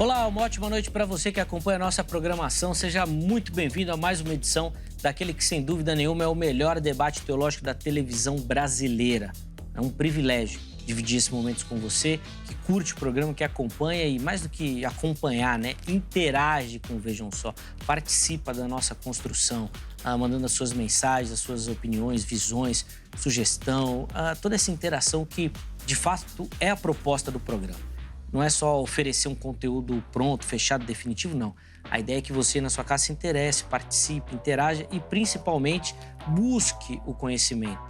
Olá, uma ótima noite para você que acompanha a nossa programação. Seja muito bem-vindo a mais uma edição daquele que, sem dúvida nenhuma, é o melhor debate teológico da televisão brasileira. É um privilégio dividir esses momentos com você, que curte o programa, que acompanha e, mais do que acompanhar, né, interage com o Vejam Só, participa da nossa construção, mandando as suas mensagens, as suas opiniões, visões, sugestão, toda essa interação que, de fato, é a proposta do programa. Não é só oferecer um conteúdo pronto, fechado, definitivo, não. A ideia é que você, na sua casa, se interesse, participe, interaja e, principalmente, busque o conhecimento.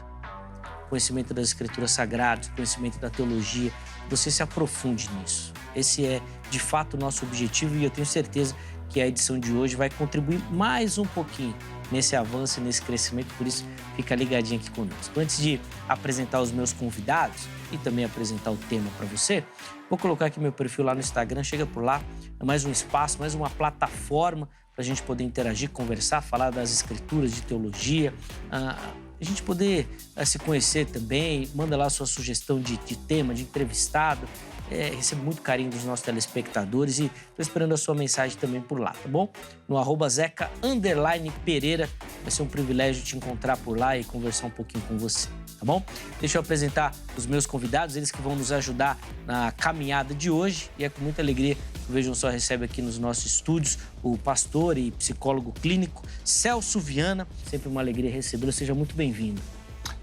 Conhecimento das Escrituras Sagradas, conhecimento da teologia. Você se aprofunde nisso. Esse é, de fato, o nosso objetivo e eu tenho certeza que a edição de hoje vai contribuir mais um pouquinho nesse avanço e nesse crescimento. Por isso, fica ligadinho aqui conosco. Antes de apresentar os meus convidados e também apresentar o tema para você, vou colocar aqui meu perfil lá no Instagram, chega por lá, é mais um espaço, mais uma plataforma para a gente poder interagir, conversar, falar das escrituras, de teologia, a gente poder se conhecer também. Manda lá a sua sugestão de tema, de entrevistado. Recebo muito carinho dos nossos telespectadores e estou esperando a sua mensagem também por lá, tá bom? No @Zeca_Pereira. Vai ser um privilégio te encontrar por lá e conversar um pouquinho com você, tá bom? Deixa eu apresentar os meus convidados, eles que vão nos ajudar na caminhada de hoje. E é com muita alegria que o Vejam Só recebe aqui nos nossos estúdios o pastor e psicólogo clínico Celso Viana. Sempre uma alegria recebê-lo, seja muito bem-vindo.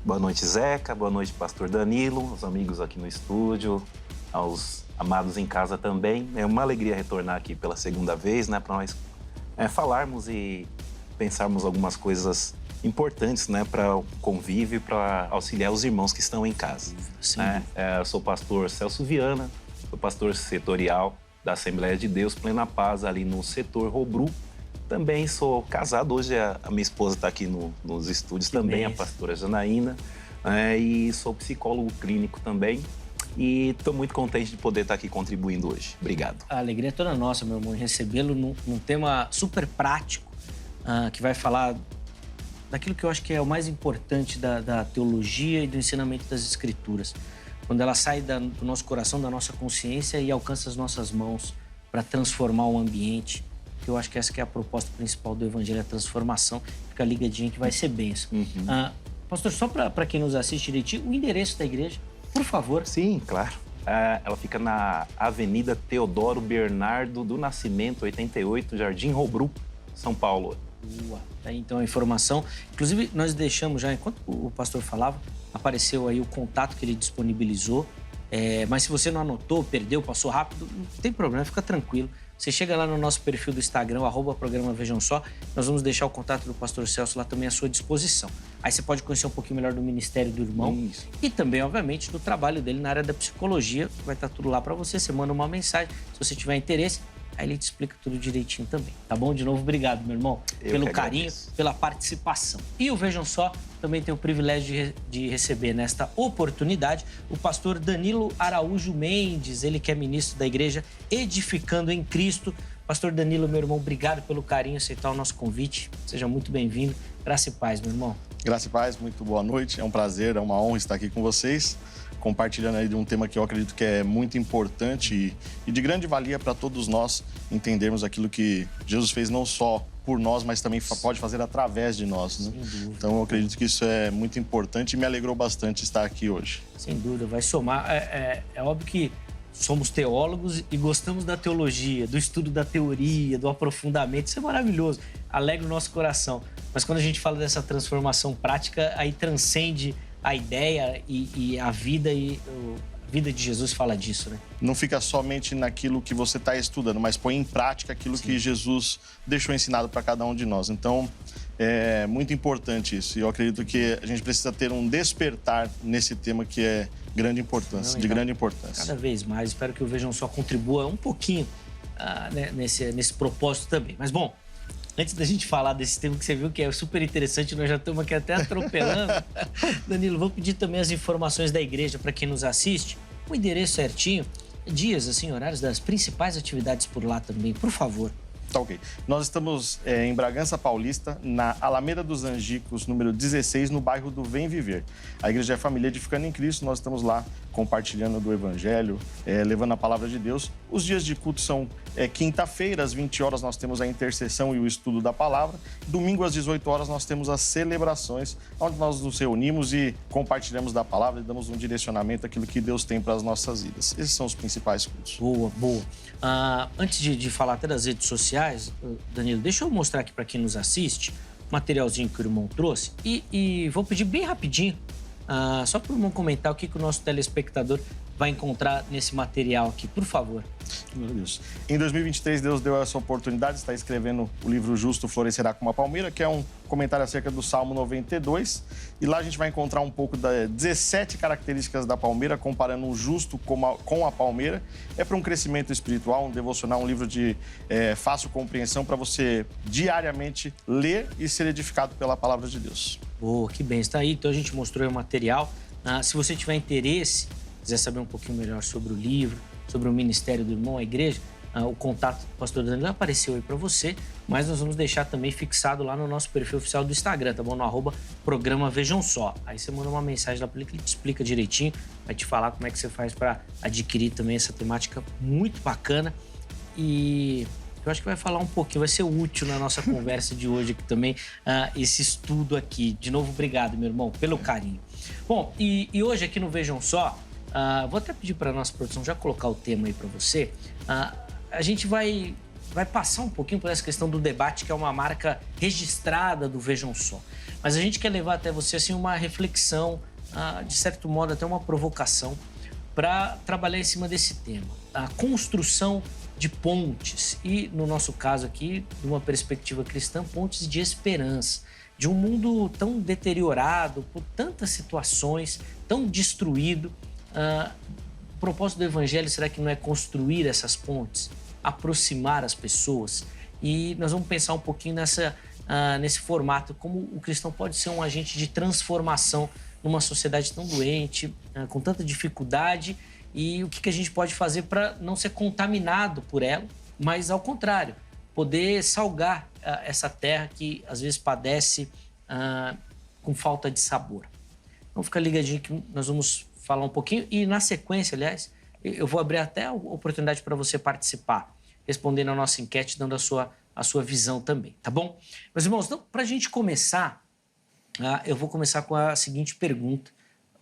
Boa noite, Zeca. Boa noite, pastor Danilo, os amigos aqui no estúdio, aos amados em casa também. É uma alegria retornar aqui pela segunda vez, né, para nós falarmos e pensarmos algumas coisas importantes, né, para o convívio e para auxiliar os irmãos que estão em casa. Sim. Eu sou o pastor Celso Viana, sou pastor setorial da Assembleia de Deus Plena Paz, ali no setor Robru. Também sou casado, hoje a minha esposa está aqui nos estúdios também, a pastora Janaína, e sou psicólogo clínico também. E estou muito contente de poder estar aqui contribuindo hoje. Obrigado. A alegria é toda nossa, meu irmão, em recebê-lo num tema super prático, que vai falar daquilo que eu acho que é o mais importante da teologia e do ensinamento das Escrituras. Quando ela sai do nosso coração, da nossa consciência e alcança as nossas mãos para transformar o ambiente. Que eu acho que essa que é a proposta principal do Evangelho, a transformação. Fica ligadinho que vai ser bênção. Pastor, só para quem nos assiste direitinho, o endereço da igreja, por favor. Sim, claro. Ela fica na Avenida Teodoro Bernardo do Nascimento, 88, Jardim Robru, São Paulo. Boa. Tá aí, então, a informação. Inclusive, nós deixamos já, enquanto o pastor falava, apareceu aí o contato que ele disponibilizou. Mas se você não anotou, perdeu, passou rápido, não tem problema, fica tranquilo. Você chega lá no nosso perfil do Instagram, @programa Vejam Só, nós vamos deixar o contato do pastor Celso lá também à sua disposição. Aí você pode conhecer um pouquinho melhor do ministério do irmão. Isso. E também, obviamente, do trabalho dele na área da psicologia. Vai estar tudo lá para você, você manda uma mensagem, se você tiver interesse, aí ele te explica tudo direitinho também, tá bom? De novo, obrigado, meu irmão, pelo carinho, pela participação. E o Vejam Só também tem o privilégio de receber nesta oportunidade o pastor Danilo Araújo Mendes, ele que é ministro da igreja Edificando em Cristo. Pastor Danilo, meu irmão, obrigado pelo carinho, aceitar o nosso convite. Seja muito bem-vindo. Graça e paz, meu irmão. Graça e paz, muito boa noite. É um prazer, é uma honra estar aqui com vocês, compartilhando aí de um tema que eu acredito que é muito importante e de grande valia para todos nós entendermos aquilo que Jesus fez não só por nós, mas também pode fazer através de nós, né? Então eu acredito que isso é muito importante e me alegrou bastante estar aqui hoje. Sem dúvida, vai somar. É óbvio que somos teólogos e gostamos da teologia, do estudo da teoria, do aprofundamento. Isso é maravilhoso, alegra o nosso coração. Mas quando a gente fala dessa transformação prática, aí transcende a ideia e a vida a vida de Jesus fala disso, né? Não fica somente naquilo que você está estudando, mas põe em prática aquilo que Jesus deixou ensinado para cada um de nós. Então, é muito importante isso. E eu acredito que a gente precisa ter um despertar nesse tema que é grande importância, de grande importância. Cada vez mais. Espero que o Vejam Só contribua um pouquinho nesse propósito também. Mas, bom, antes da gente falar desse tema que você viu que é super interessante, nós já estamos aqui até atropelando. Danilo, vou pedir também as informações da igreja para quem nos assiste. O endereço certinho, dias, assim, horários das principais atividades por lá também, por favor. Tá ok. Nós estamos em Bragança Paulista, na Alameda dos Angicos, número 16, no bairro do Vem Viver. A igreja é Família Edificando em Cristo, nós estamos lá compartilhando do Evangelho, levando a palavra de Deus Os dias de culto são quinta-feira, às 20 horas, nós temos a intercessão e o estudo da palavra. Domingo, às 18 horas, nós temos as celebrações, onde nós nos reunimos e compartilhamos da palavra e damos um direcionamento àquilo que Deus tem para as nossas vidas. Esses são os principais cultos. Boa, boa. Antes de falar até das redes sociais, Danilo, deixa eu mostrar aqui para quem nos assiste o materialzinho que o irmão trouxe e vou pedir bem rapidinho, só para o irmão comentar o que o nosso telespectador vai encontrar nesse material aqui, por favor. Meu Deus. Em 2023, Deus deu essa oportunidade de estar escrevendo o livro Justo Florescerá como a Palmeira, que é um comentário acerca do Salmo 92. E lá a gente vai encontrar um pouco das 17 características da palmeira, comparando o justo com a palmeira. É para um crescimento espiritual, um devocional, um livro de fácil compreensão para você diariamente ler e ser edificado pela palavra de Deus. Boa, que bem. Está aí, então a gente mostrou aí o material. Se você tiver interesse, quiser saber um pouquinho melhor sobre o livro, sobre o ministério do irmão, a igreja, o contato do pastor Danilo apareceu aí para você, mas nós vamos deixar também fixado lá no nosso perfil oficial do Instagram, tá bom? No @programa Vejam Só. Aí você manda uma mensagem lá para ele que ele te explica direitinho, vai te falar como é que você faz para adquirir também essa temática muito bacana. E eu acho que vai falar um pouquinho, vai ser útil na nossa conversa de hoje aqui também, esse estudo aqui. De novo, obrigado, meu irmão, pelo carinho. Bom, e hoje aqui no Vejam Só, vou até pedir para a nossa produção já colocar o tema aí para você. A gente vai passar um pouquinho por essa questão do debate, que é uma marca registrada do Vejam Só. Mas a gente quer levar até você assim, uma reflexão, de certo modo até uma provocação, para trabalhar em cima desse tema. A construção de pontes e, no nosso caso aqui, de uma perspectiva cristã, pontes de esperança. De um mundo tão deteriorado, por tantas situações, tão destruído. O propósito do evangelho, será que não é construir essas pontes, aproximar as pessoas? E nós vamos pensar um pouquinho nesse formato, como o cristão pode ser um agente de transformação numa sociedade tão doente, com tanta dificuldade, e o que a gente pode fazer para não ser contaminado por ela, mas ao contrário, poder salgar essa terra que às vezes padece com falta de sabor. Então fica ligadinho que nós vamos falar um pouquinho e na sequência, aliás, eu vou abrir até a oportunidade para você participar, respondendo a nossa enquete, dando a sua visão também, tá bom? Meus irmãos, então, para a gente começar, eu vou começar com a seguinte pergunta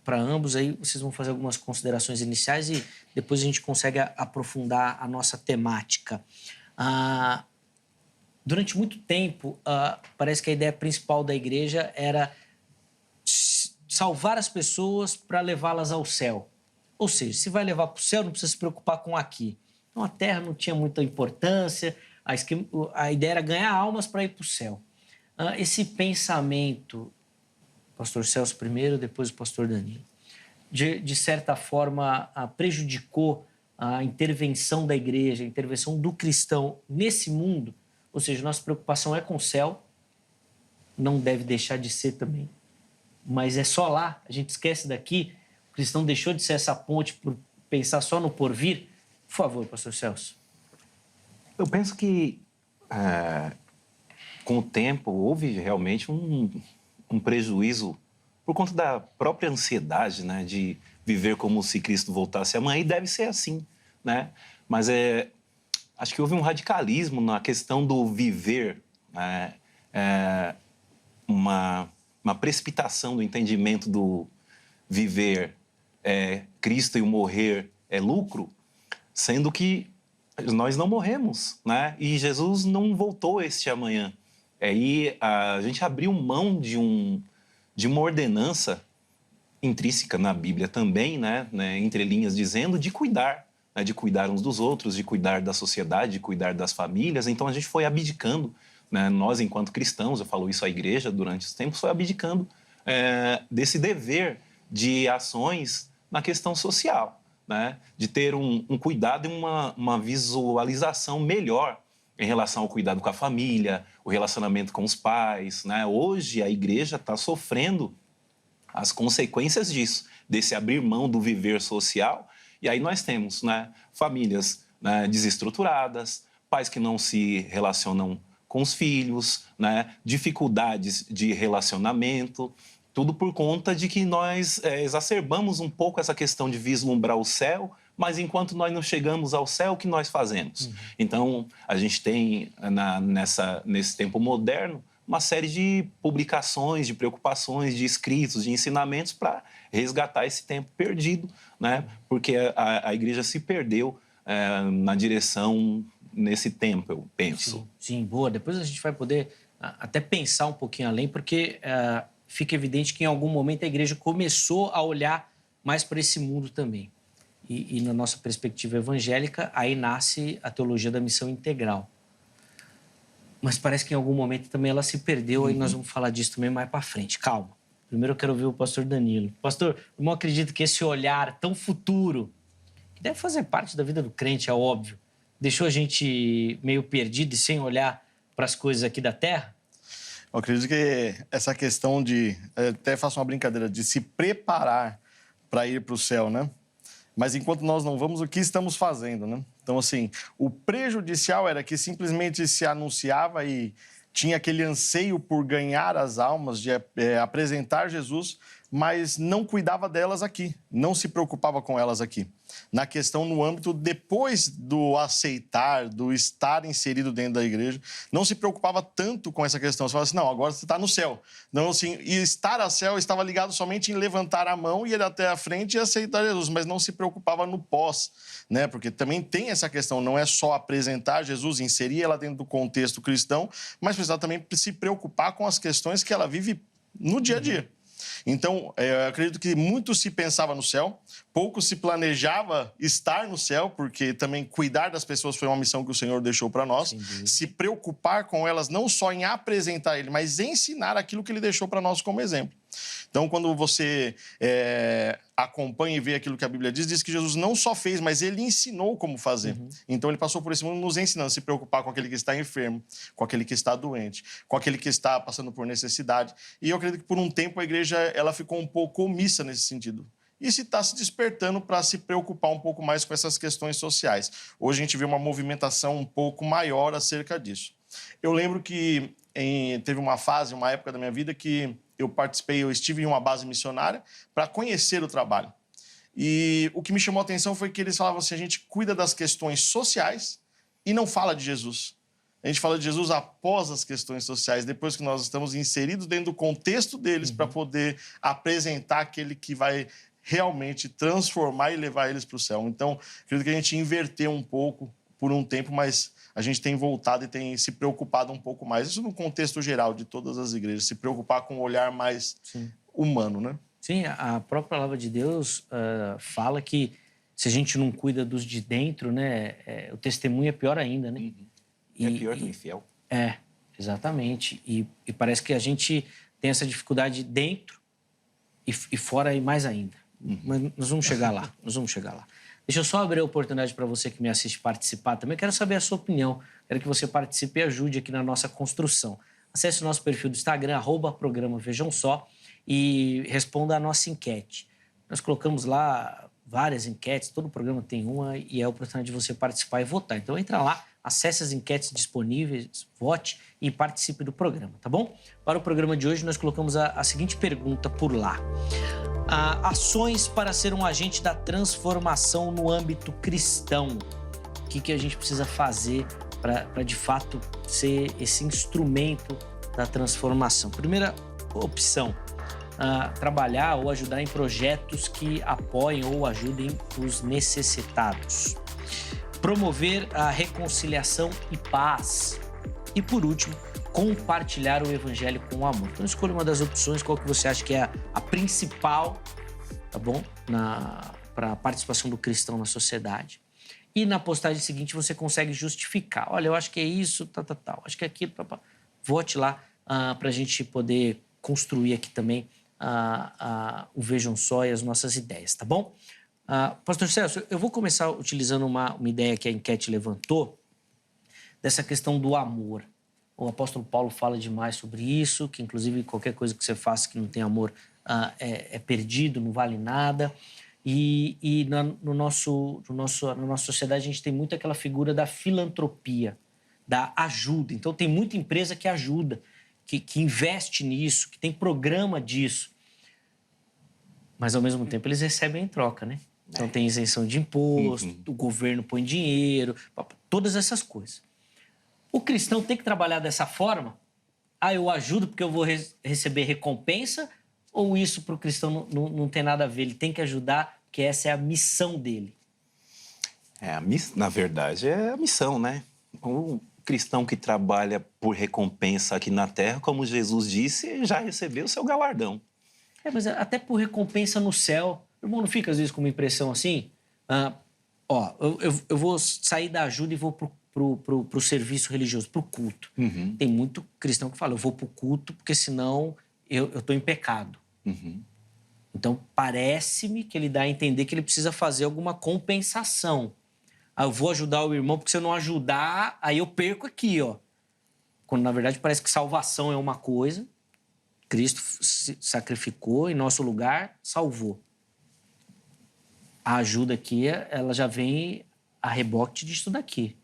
para ambos, aí vocês vão fazer algumas considerações iniciais e depois a gente consegue aprofundar a nossa temática. Durante muito tempo, parece que a ideia principal da igreja era salvar as pessoas para levá-las ao céu. Ou seja, se vai levar para o céu, não precisa se preocupar com aqui. Então, a terra não tinha muita importância, a ideia era ganhar almas para ir para o céu. Esse pensamento, pastor Celso primeiro, depois o pastor Danilo, de certa forma, prejudicou a intervenção da igreja, a intervenção do cristão nesse mundo. Ou seja, nossa preocupação é com o céu, não deve deixar de ser também. Mas é só lá, a gente esquece daqui, o cristão deixou de ser essa ponte por pensar só no porvir. Por favor, pastor Celso. Eu penso que, com o tempo, houve realmente um prejuízo por conta da própria ansiedade, né, de viver como se Cristo voltasse amanhã, e deve ser assim, né? Mas acho que houve um radicalismo na questão do viver, né? Uma precipitação do entendimento do viver Cristo e o morrer é lucro, sendo que nós não morremos, né? E Jesus não voltou este amanhã. E a gente abriu mão de uma ordenança intrínseca na Bíblia também, né? Entre linhas dizendo de cuidar, né? De cuidar uns dos outros, de cuidar da sociedade, de cuidar das famílias. Então a gente foi abdicando, né? Nós, enquanto cristãos, eu falo isso à igreja durante os tempos, foi abdicando desse dever de ações na questão social, né? De ter um cuidado e uma visualização melhor em relação ao cuidado com a família, o relacionamento com os pais, né? Hoje a igreja está sofrendo as consequências disso, desse abrir mão do viver social. E aí nós temos, né, famílias, né, desestruturadas, pais que não se relacionam com os filhos, né, dificuldades de relacionamento, tudo por conta de que nós exacerbamos um pouco essa questão de vislumbrar o céu mas enquanto nós não chegamos ao céu, o que nós fazemos? Então, a gente tem nesse tempo moderno uma série de publicações, de preocupações, de escritos, de ensinamentos para resgatar esse tempo perdido, né? Porque a igreja se perdeu na direção nesse tempo, eu penso. Sim, boa. Depois a gente vai poder até pensar um pouquinho além, porque fica evidente que em algum momento a igreja começou a olhar mais para esse mundo também. E na nossa perspectiva evangélica, aí nasce a teologia da missão integral. Mas parece que em algum momento também ela se perdeu, e nós vamos falar disso também mais para frente. Calma. Primeiro eu quero ouvir o pastor Danilo. Pastor, eu não acredito que esse olhar tão futuro, que deve fazer parte da vida do crente, é óbvio, deixou a gente meio perdido e sem olhar para as coisas aqui da terra? Eu acredito que essa questão de, até faço uma brincadeira, de se preparar para ir para o céu, né? Mas enquanto nós não vamos, o que estamos fazendo, né? Então, assim, o prejudicial era que simplesmente se anunciava e tinha aquele anseio por ganhar as almas, de apresentar Jesus, mas não cuidava delas aqui, não se preocupava com elas aqui. Na questão, no âmbito, depois do aceitar, do estar inserido dentro da igreja, não se preocupava tanto com essa questão. Você fala assim, não, agora você está no céu. Não, assim, e estar a céu estava ligado somente em levantar a mão e ir até a frente e aceitar Jesus, mas não se preocupava no pós, né? Porque também tem essa questão, não é só apresentar Jesus, inserir ela dentro do contexto cristão, mas precisava também se preocupar com as questões que ela vive no dia a dia. Então, eu acredito que muito se pensava no céu, pouco se planejava estar no céu, porque também cuidar das pessoas foi uma missão que o Senhor deixou para nós. Se preocupar com elas, não só em apresentar Ele, mas ensinar aquilo que Ele deixou para nós como exemplo. Então, quando você acompanha e vê aquilo que a Bíblia diz que Jesus não só fez, mas Ele ensinou como fazer. Então, Ele passou por esse mundo nos ensinando a se preocupar com aquele que está enfermo, com aquele que está doente, com aquele que está passando por necessidade. E eu acredito que, por um tempo, a igreja ela ficou um pouco omissa nesse sentido. E se está se despertando para se preocupar um pouco mais com essas questões sociais. Hoje a gente vê uma movimentação um pouco maior acerca disso. Eu lembro que teve uma fase, uma época da minha vida que eu estive em uma base missionária para conhecer o trabalho. E o que me chamou a atenção foi que eles falavam assim, a gente cuida das questões sociais e não fala de Jesus. A gente fala de Jesus após as questões sociais, depois que nós estamos inseridos dentro do contexto deles para poder apresentar aquele que vai realmente transformar e levar eles para o céu. Então, acredito que a gente inverteu um pouco por um tempo, mas a gente tem voltado e tem se preocupado um pouco mais. Isso no contexto geral de todas as igrejas, se preocupar com um olhar mais humano, né? Sim, a própria palavra de Deus fala que se a gente não cuida dos de dentro, né, o testemunho é pior ainda, né? É pior que o infiel. Exatamente. E parece que a gente tem essa dificuldade dentro e fora e mais ainda. Mas nós vamos chegar lá, Deixa eu só abrir a oportunidade para você que me assiste participar também. Eu quero saber a sua opinião. Quero que você participe e ajude aqui na nossa construção. Acesse o nosso perfil do Instagram, @programa Vejam Só, e responda a nossa enquete. Nós colocamos lá várias enquetes, todo programa tem uma, e é a oportunidade de você participar e votar. Então entra lá, acesse as enquetes disponíveis, vote e participe do programa, tá bom? Para o programa de hoje, nós colocamos a seguinte pergunta por lá. Ações para ser um agente da transformação no âmbito cristão. O que a gente precisa fazer para de fato, ser esse instrumento da transformação? Primeira opção, trabalhar ou ajudar em projetos que apoiem ou ajudem os necessitados. Promover a reconciliação e paz. E, por último, compartilhar o evangelho com amor. Então, escolha uma das opções, qual que você acha que é a principal, tá bom? Para a participação do cristão na sociedade. E na postagem seguinte você consegue justificar. Olha, eu acho que é isso, tal. Acho que é aquilo, Vote lá para a gente poder construir aqui também o Vejam Só e as nossas ideias, tá bom? Pastor Celso, eu vou começar utilizando uma ideia que a enquete levantou, dessa questão do amor. O apóstolo Paulo fala demais sobre isso, que inclusive qualquer coisa que você faça que não tem amor é perdido, não vale nada. E na nossa sociedade a gente tem muito aquela figura da filantropia, da ajuda. Então tem muita empresa que ajuda, que investe nisso, que tem programa disso. Mas ao mesmo tempo eles recebem em troca, né? Então tem isenção de imposto, o governo põe dinheiro, todas essas coisas. O cristão tem que trabalhar dessa forma? Eu ajudo porque eu vou receber recompensa? Ou isso para o cristão não tem nada a ver? Ele tem que ajudar, porque essa é a missão dele. Na verdade, é a missão, né? O cristão que trabalha por recompensa aqui na terra, como Jesus disse, já recebeu o seu galardão. Mas até por recompensa no céu. Irmão, não fica às vezes com uma impressão assim? Eu vou sair da ajuda e vou pro serviço religioso, pro culto. Tem muito cristão que fala, eu vou pro culto porque senão eu estou em pecado. Então, parece-me que ele dá a entender que ele precisa fazer alguma compensação. Eu vou ajudar o irmão porque se eu não ajudar, aí eu perco aqui, ó. Quando, na verdade, parece que salvação é uma coisa, Cristo se sacrificou em nosso lugar, salvou. A ajuda aqui, ela já vem a reboque disso daqui.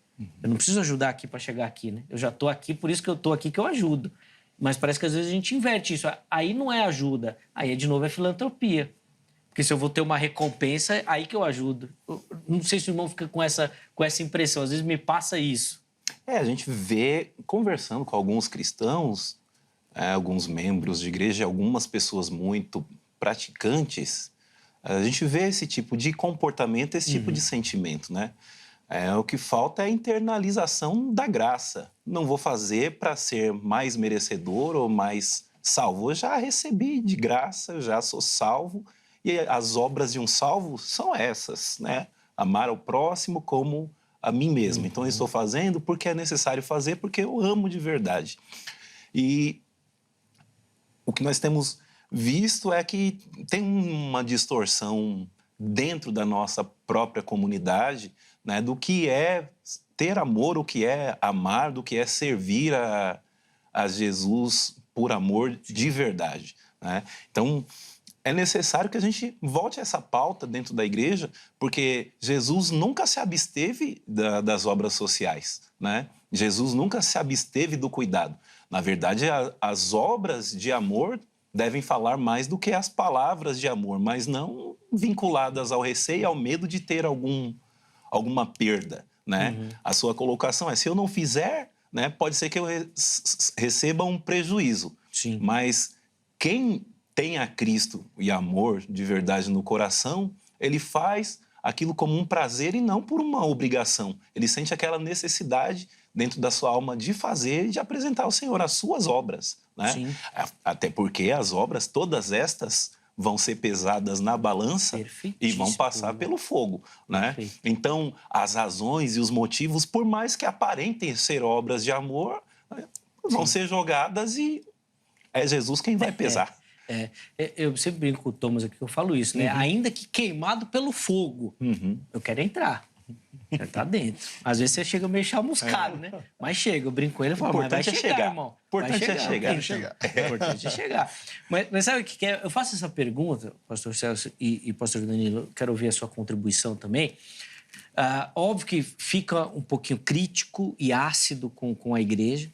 Eu não preciso ajudar aqui para chegar aqui, né? Eu já estou aqui, por isso que eu estou aqui que eu ajudo. Mas parece que às vezes a gente inverte isso. Aí não é ajuda, aí de novo é filantropia. Porque se eu vou ter uma recompensa, aí que eu ajudo. Eu não sei se o irmão fica com essa impressão, às vezes me passa isso. A gente vê, conversando com alguns cristãos, alguns membros de igreja, algumas pessoas muito praticantes, a gente vê esse tipo de comportamento, esse tipo de sentimento, né? O que falta é a internalização da graça. Não vou fazer para ser mais merecedor ou mais salvo. Eu já recebi de graça, já sou salvo. E as obras de um salvo são essas, né? Amar ao próximo como a mim mesmo. Então, eu estou fazendo porque é necessário fazer, porque eu amo de verdade. E o que nós temos visto é que tem uma distorção dentro da nossa própria comunidade, né, do que é ter amor, o que é amar, do que é servir a Jesus por amor de verdade, né? Então, é necessário que a gente volte a essa pauta dentro da igreja, porque Jesus nunca se absteve das obras sociais, né? Jesus nunca se absteve do cuidado. Na verdade, as obras de amor devem falar mais do que as palavras de amor, mas não vinculadas ao receio e ao medo de ter alguma perda, né? A sua colocação é, se eu não fizer, né, pode ser que eu receba um prejuízo. Sim. Mas quem tem a Cristo e amor de verdade no coração, ele faz aquilo como um prazer e não por uma obrigação. Ele sente aquela necessidade dentro da sua alma de fazer e de apresentar ao Senhor as suas obras, né? Sim. Até porque as obras, todas estas, vão ser pesadas na balança e vão passar pelo fogo, né? Perfeito. Então, as razões e os motivos, por mais que aparentem ser obras de amor, vão ser jogadas e é Jesus quem vai pesar. Eu sempre brinco com o Thomas aqui, eu falo isso, né? Ainda que queimado pelo fogo, eu quero entrar. Quero estar dentro. Às vezes você chega meio chamuscado, né? Mas chega, eu brinco com ele e falo, mas vai chegar, irmão. Importante é chegar. O importante é chegar. Mas sabe o que é? Eu faço essa pergunta, pastor Celso e pastor Danilo, quero ouvir a sua contribuição também. Óbvio que fica um pouquinho crítico e ácido com a igreja,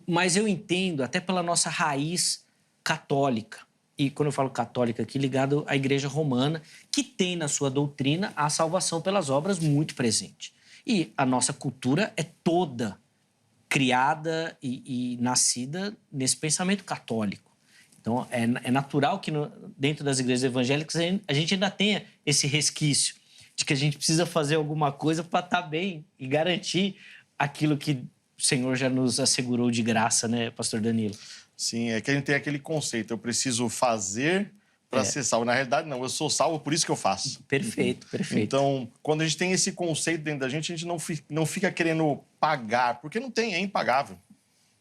mas eu entendo, até pela nossa raiz católica, e quando eu falo católica aqui, ligado à Igreja Romana, que tem na sua doutrina a salvação pelas obras muito presente. E a nossa cultura é toda criada e nascida nesse pensamento católico. Então, é natural que dentro das igrejas evangélicas a gente ainda tenha esse resquício de que a gente precisa fazer alguma coisa para estar bem e garantir aquilo que o Senhor já nos assegurou de graça, né, pastor Danilo? Sim, é que a gente tem aquele conceito, eu preciso fazer para ser salvo. Na realidade, não, eu sou salvo, por isso que eu faço. Perfeito, perfeito. Então, quando a gente tem esse conceito dentro da gente não fica querendo pagar, porque não tem, é impagável.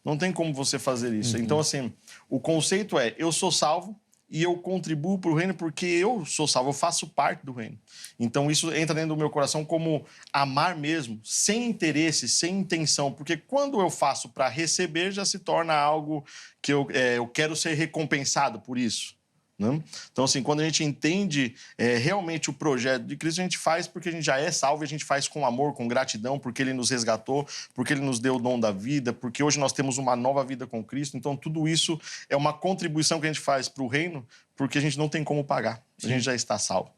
Não tem como você fazer isso. Então, assim, o conceito é, eu sou salvo e eu contribuo para o reino porque eu sou salvo, eu faço parte do reino. Então, isso entra dentro do meu coração como amar mesmo, sem interesse, sem intenção. Porque quando eu faço para receber, já se torna algo que eu quero ser recompensado por isso. Né? Então, assim, quando a gente entende realmente o projeto de Cristo, a gente faz porque a gente já é salvo, a gente faz com amor, com gratidão, porque Ele nos resgatou, porque Ele nos deu o dom da vida, porque hoje nós temos uma nova vida com Cristo. Então, tudo isso é uma contribuição que a gente faz para o reino, porque a gente não tem como pagar, a gente já está salvo.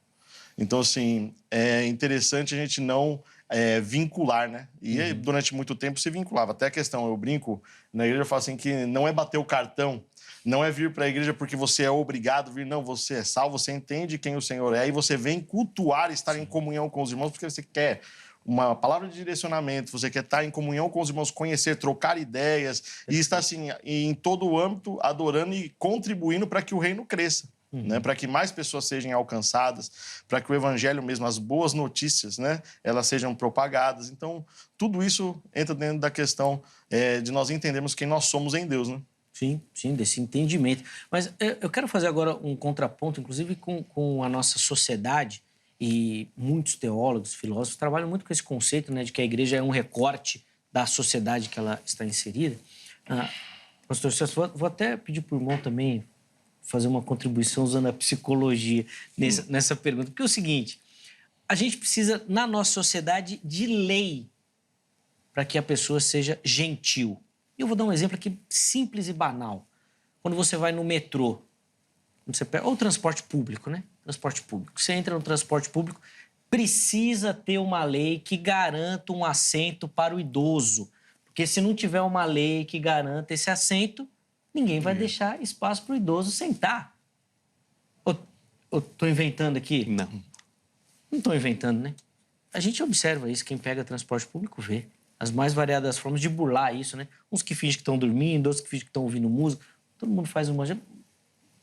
Então, assim, é interessante a gente não vincular, né? E aí, durante muito tempo se vinculava. Até a questão, eu brinco, na igreja eu falo assim, que não é bater o cartão, não é vir para a igreja porque você é obrigado a vir, não, você é salvo, você entende quem o Senhor é e você vem cultuar, estar em comunhão com os irmãos porque você quer uma palavra de direcionamento, você quer estar em comunhão com os irmãos, conhecer, trocar ideias e estar, assim, em todo o âmbito, adorando e contribuindo para que o reino cresça. Né, para que mais pessoas sejam alcançadas, para que o evangelho mesmo, as boas notícias, né, elas sejam propagadas. Então, tudo isso entra dentro da questão de nós entendermos quem nós somos em Deus, né? Sim, sim, desse entendimento. Mas eu quero fazer agora um contraponto, inclusive com a nossa sociedade, e muitos teólogos, filósofos trabalham muito com esse conceito, né, de que a igreja é um recorte da sociedade que ela está inserida. Pastor Celso, vou até pedir para o irmão também fazer uma contribuição usando a psicologia nessa pergunta. Porque é o seguinte, a gente precisa, na nossa sociedade, de lei para que a pessoa seja gentil. E eu vou dar um exemplo aqui simples e banal. Quando você vai no metrô, ou transporte público, né? Transporte público. Você entra no transporte público, precisa ter uma lei que garanta um assento para o idoso. Porque se não tiver uma lei que garanta esse assento, ninguém vai deixar espaço para o idoso sentar. Ou estou inventando aqui? Não. Não estou inventando, né? A gente observa isso, quem pega transporte público vê. As mais variadas formas de burlar isso, né? Uns que fingem que estão dormindo, outros que fingem que estão ouvindo música. Todo mundo faz uma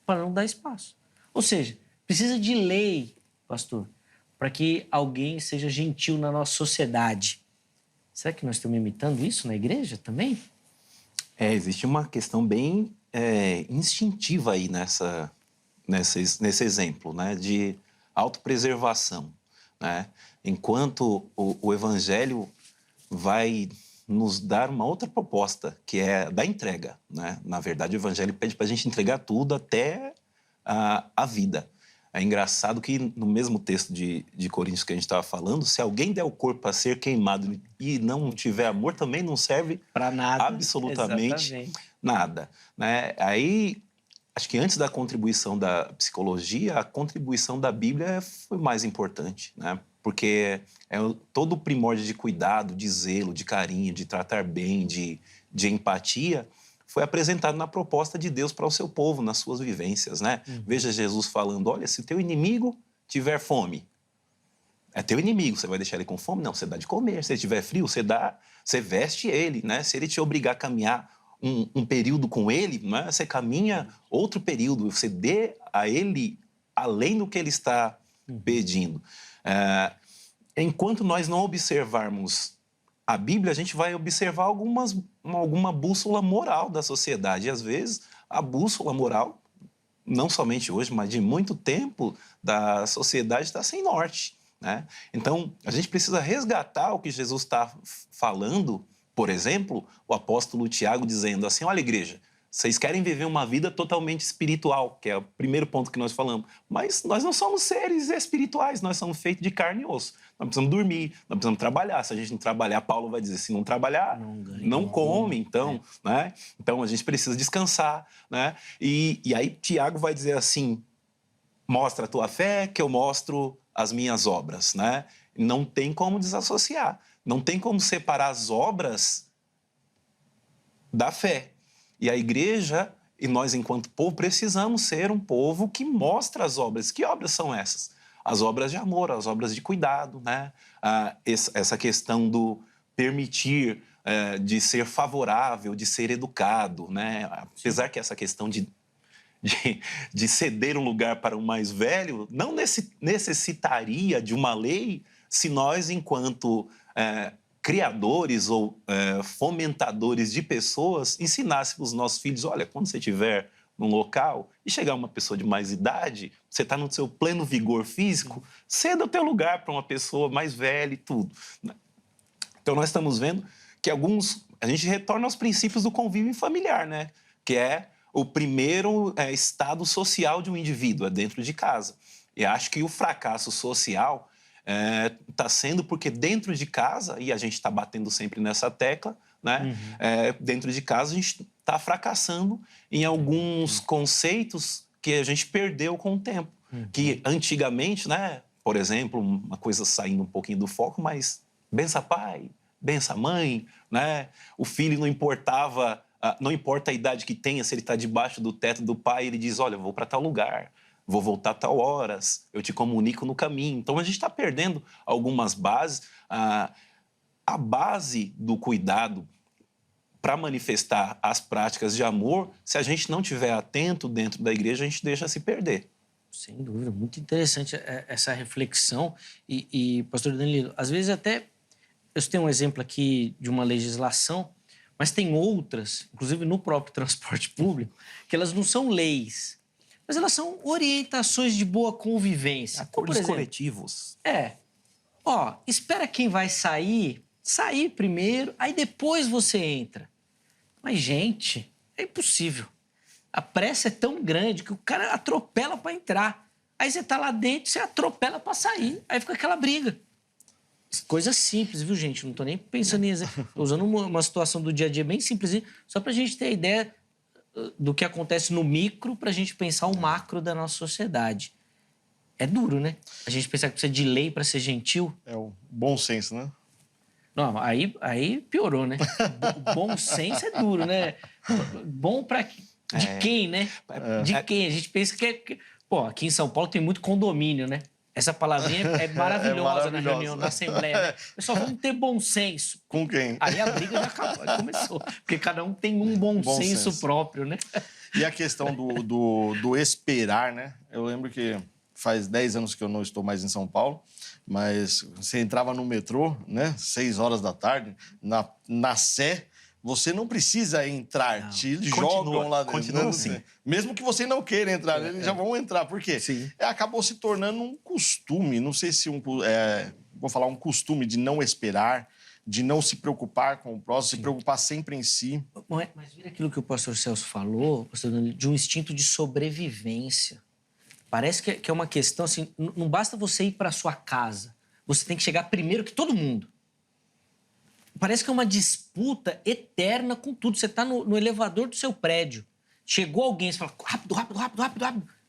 para não dar espaço. Ou seja, precisa de lei, pastor, para que alguém seja gentil na nossa sociedade. Será que nós estamos imitando isso na igreja também? Existe uma questão bem instintiva aí nesse exemplo, né, de autopreservação, né? Enquanto o Evangelho vai nos dar uma outra proposta, que é da entrega, né? Na verdade, o Evangelho pede para a gente entregar tudo até a vida. É engraçado que no mesmo texto de Coríntios que a gente estava falando, se alguém der o corpo para ser queimado e não tiver amor, também não serve para nada, absolutamente nada, né? Aí, acho que antes da contribuição da psicologia, a contribuição da Bíblia foi mais importante, né? Porque todo o primórdio de cuidado, de zelo, de carinho, de tratar bem, de empatia, foi apresentado na proposta de Deus para o seu povo, nas suas vivências, né? Veja Jesus falando, olha, se o teu inimigo tiver fome, é teu inimigo, você vai deixar ele com fome? Não, você dá de comer. Se ele tiver frio, você veste ele, né? Se ele te obrigar a caminhar um período com ele, né? Você caminha outro período, você dê a ele além do que ele está pedindo. Enquanto nós não observarmos a Bíblia, a gente vai observar alguma bússola moral da sociedade. E, às vezes, a bússola moral, não somente hoje, mas de muito tempo, da sociedade está sem norte, né? Então, a gente precisa resgatar o que Jesus está falando. Por exemplo, o apóstolo Tiago dizendo assim, olha, igreja, vocês querem viver uma vida totalmente espiritual, que é o primeiro ponto que nós falamos. Mas nós não somos seres espirituais, nós somos feitos de carne e osso. Nós precisamos dormir, nós precisamos trabalhar. Se a gente não trabalhar, Paulo vai dizer, se não trabalhar, não come. Então, né? Então, a gente precisa descansar, né? E aí Tiago vai dizer assim, mostra a tua fé que eu mostro as minhas obras, né? Não tem como desassociar, não tem como separar as obras da fé. E a igreja, e nós enquanto povo, precisamos ser um povo que mostra as obras. Que obras são essas? As obras de amor, as obras de cuidado, né? Essa questão do permitir, de ser favorável, de ser educado, né? Apesar que essa questão de ceder um lugar para o mais velho não necessitaria de uma lei se nós, enquanto criadores ou fomentadores de pessoas, ensinássemos os nossos filhos, olha, quando você estiver num local e chegar uma pessoa de mais idade, você está no seu pleno vigor físico, ceda o teu lugar para uma pessoa mais velha e tudo. Então, nós estamos vendo que a gente retorna aos princípios do convívio familiar, né? Que é o primeiro estado social de um indivíduo, é dentro de casa. E acho que o fracasso social está sendo porque dentro de casa, e a gente está batendo sempre nessa tecla, né? Dentro de casa a gente está fracassando em alguns conceitos que a gente perdeu com o tempo. Que antigamente, né? por exemplo, uma coisa saindo um pouquinho do foco, mas bença pai, bença mãe, né? O filho não importava, não importa a idade que tenha, se ele está debaixo do teto do pai, ele diz, olha, eu vou para tal lugar, vou voltar a tal horas, eu te comunico no caminho. Então, a gente está perdendo algumas bases. A base do cuidado para manifestar as práticas de amor, se a gente não estiver atento dentro da igreja, a gente deixa se perder. Sem dúvida, muito interessante essa reflexão. Pastor Danilo, às vezes até... Eu tenho um exemplo aqui de uma legislação, mas tem outras, inclusive no próprio transporte público, que elas não são leis, mas elas são orientações de boa convivência. Acordos coletivos. Espera quem vai sair primeiro, aí depois você entra. Mas, gente, é impossível. A pressa é tão grande que o cara atropela para entrar. Aí você tá lá dentro, você atropela para sair. Aí fica aquela briga. Coisa simples, viu, gente? Não tô nem pensando em... Tô usando uma situação do dia a dia bem simples, só pra gente ter a ideia do que acontece no micro pra gente pensar o macro da nossa sociedade. É duro, né? A gente pensar que precisa de lei pra ser gentil. É o bom senso, né? Não, aí piorou, né? Bom senso é duro, né? Bom pra... De quem, né? De quem? A gente pensa que é... Pô, aqui em São Paulo tem muito condomínio, né? Essa palavrinha é maravilhosa, na reunião, na Assembleia. Né? Pessoal, vamos ter bom senso. Com quem? Aí a briga já acabou, aí começou. Porque cada um tem um bom senso próprio, né? E a questão do esperar, né? Eu lembro que faz 10 anos que eu não estou mais em São Paulo, mas você entrava no metrô, né? 6 horas da tarde, na Sé, você não precisa entrar, te jogam lá dentro. Continua assim. Mesmo que você não queira entrar, eles já vão entrar. Por quê? Sim. Acabou se tornando um costume, não sei se vou falar um costume de não esperar, de não se preocupar com o próximo, se preocupar sempre em si. Mas vira aquilo que o pastor Celso falou, pastor Danilo, de um instinto de sobrevivência. Parece que é uma questão assim, não basta você ir para sua casa, você tem que chegar primeiro que todo mundo. Parece que é uma disputa eterna com tudo. Você está no elevador do seu prédio. Chegou alguém, você fala, rápido,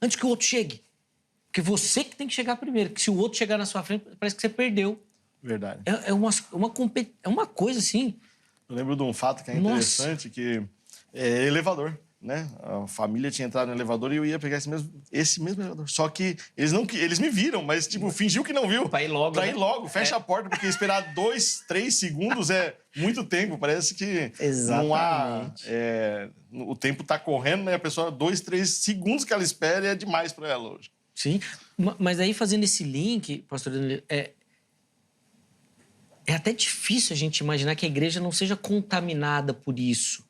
antes que o outro chegue. Porque você que tem que chegar primeiro. Porque se o outro chegar na sua frente, parece que você perdeu. Verdade. É uma coisa assim... Eu lembro de um fato que é interessante, que é elevador, né? A família tinha entrado no elevador e eu ia pegar esse mesmo elevador. Só que eles me viram, mas tipo, fingiu que não viu. Pra ir logo, Pra ir logo, fecha a porta, porque esperar 2, 3 segundos é muito tempo. Parece que não há... o tempo tá correndo, né? A pessoa, 2, 3 segundos que ela espera é demais para ela hoje. Sim, mas aí fazendo esse link, pastor Danilo, é até difícil a gente imaginar que a igreja não seja contaminada por isso.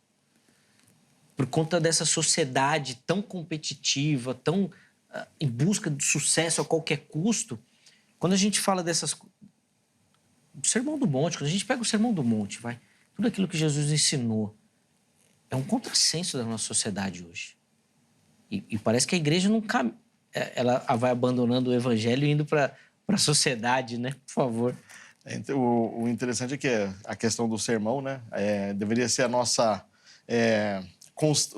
Por conta dessa sociedade tão competitiva, tão em busca de sucesso a qualquer custo. Quando a gente fala do Sermão do Monte, quando a gente pega o Sermão do Monte, tudo aquilo que Jesus ensinou, é um contrassenso da nossa sociedade hoje. E parece que a igreja não caminha. Ela vai abandonando o evangelho e indo para a sociedade, né? Por favor. O interessante é que a questão do sermão, né? Deveria ser o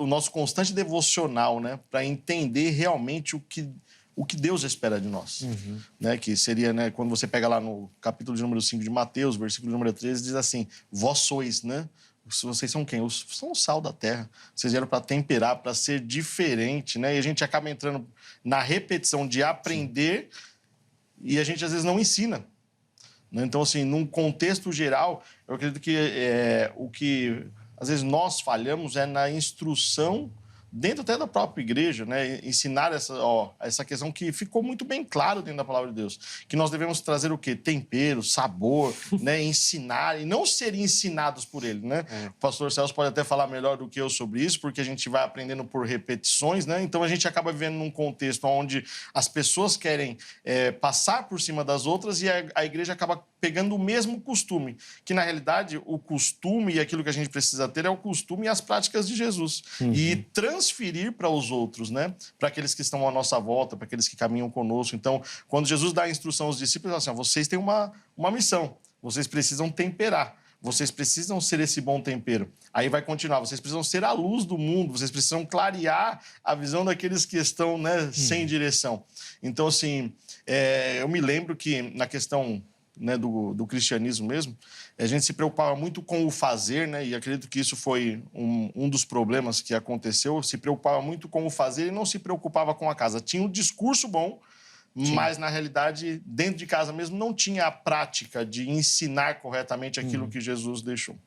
nosso constante devocional, né? Para entender realmente o que Deus espera de nós. Uhum. Né? Que seria, né? Quando você pega lá no capítulo de número 5 de Mateus, versículo número 13, diz assim, vós sois, né? Vocês são quem? São o sal da terra. Vocês vieram para temperar, para ser diferente, né? E a gente acaba entrando na repetição de aprender e a gente, às vezes, não ensina. Né? Então, assim, num contexto geral, eu acredito que o que, às vezes, nós falhamos é na instrução dentro até da própria igreja, né? Ensinar essa questão que ficou muito bem claro dentro da palavra de Deus. Que nós devemos trazer o quê? Tempero, sabor, né? Ensinar e não ser ensinados por ele, né? O pastor Celso pode até falar melhor do que eu sobre isso, porque a gente vai aprendendo por repetições, né? Então a gente acaba vivendo num contexto onde as pessoas querem passar por cima das outras e a igreja acaba pegando o mesmo costume, que na realidade o costume e aquilo que a gente precisa ter é o costume e as práticas de Jesus. Uhum. E transferir para os outros, né? Para aqueles que estão à nossa volta, para aqueles que caminham conosco. Então, quando Jesus dá a instrução aos discípulos, assim, vocês têm uma missão, vocês precisam temperar. vocês precisam ser esse bom tempero. Aí vai continuar, vocês precisam ser a luz do mundo, vocês precisam clarear a visão daqueles que estão, né, sem direção. Então, assim, eu me lembro que na questão, né, do cristianismo mesmo, a gente se preocupava muito com o fazer, né, e acredito que isso foi um dos problemas que aconteceu, se preocupava muito com o fazer e não se preocupava com a casa. Tinha um discurso bom, sim, mas, na realidade, dentro de casa mesmo, não tinha a prática de ensinar corretamente aquilo que Jesus deixou.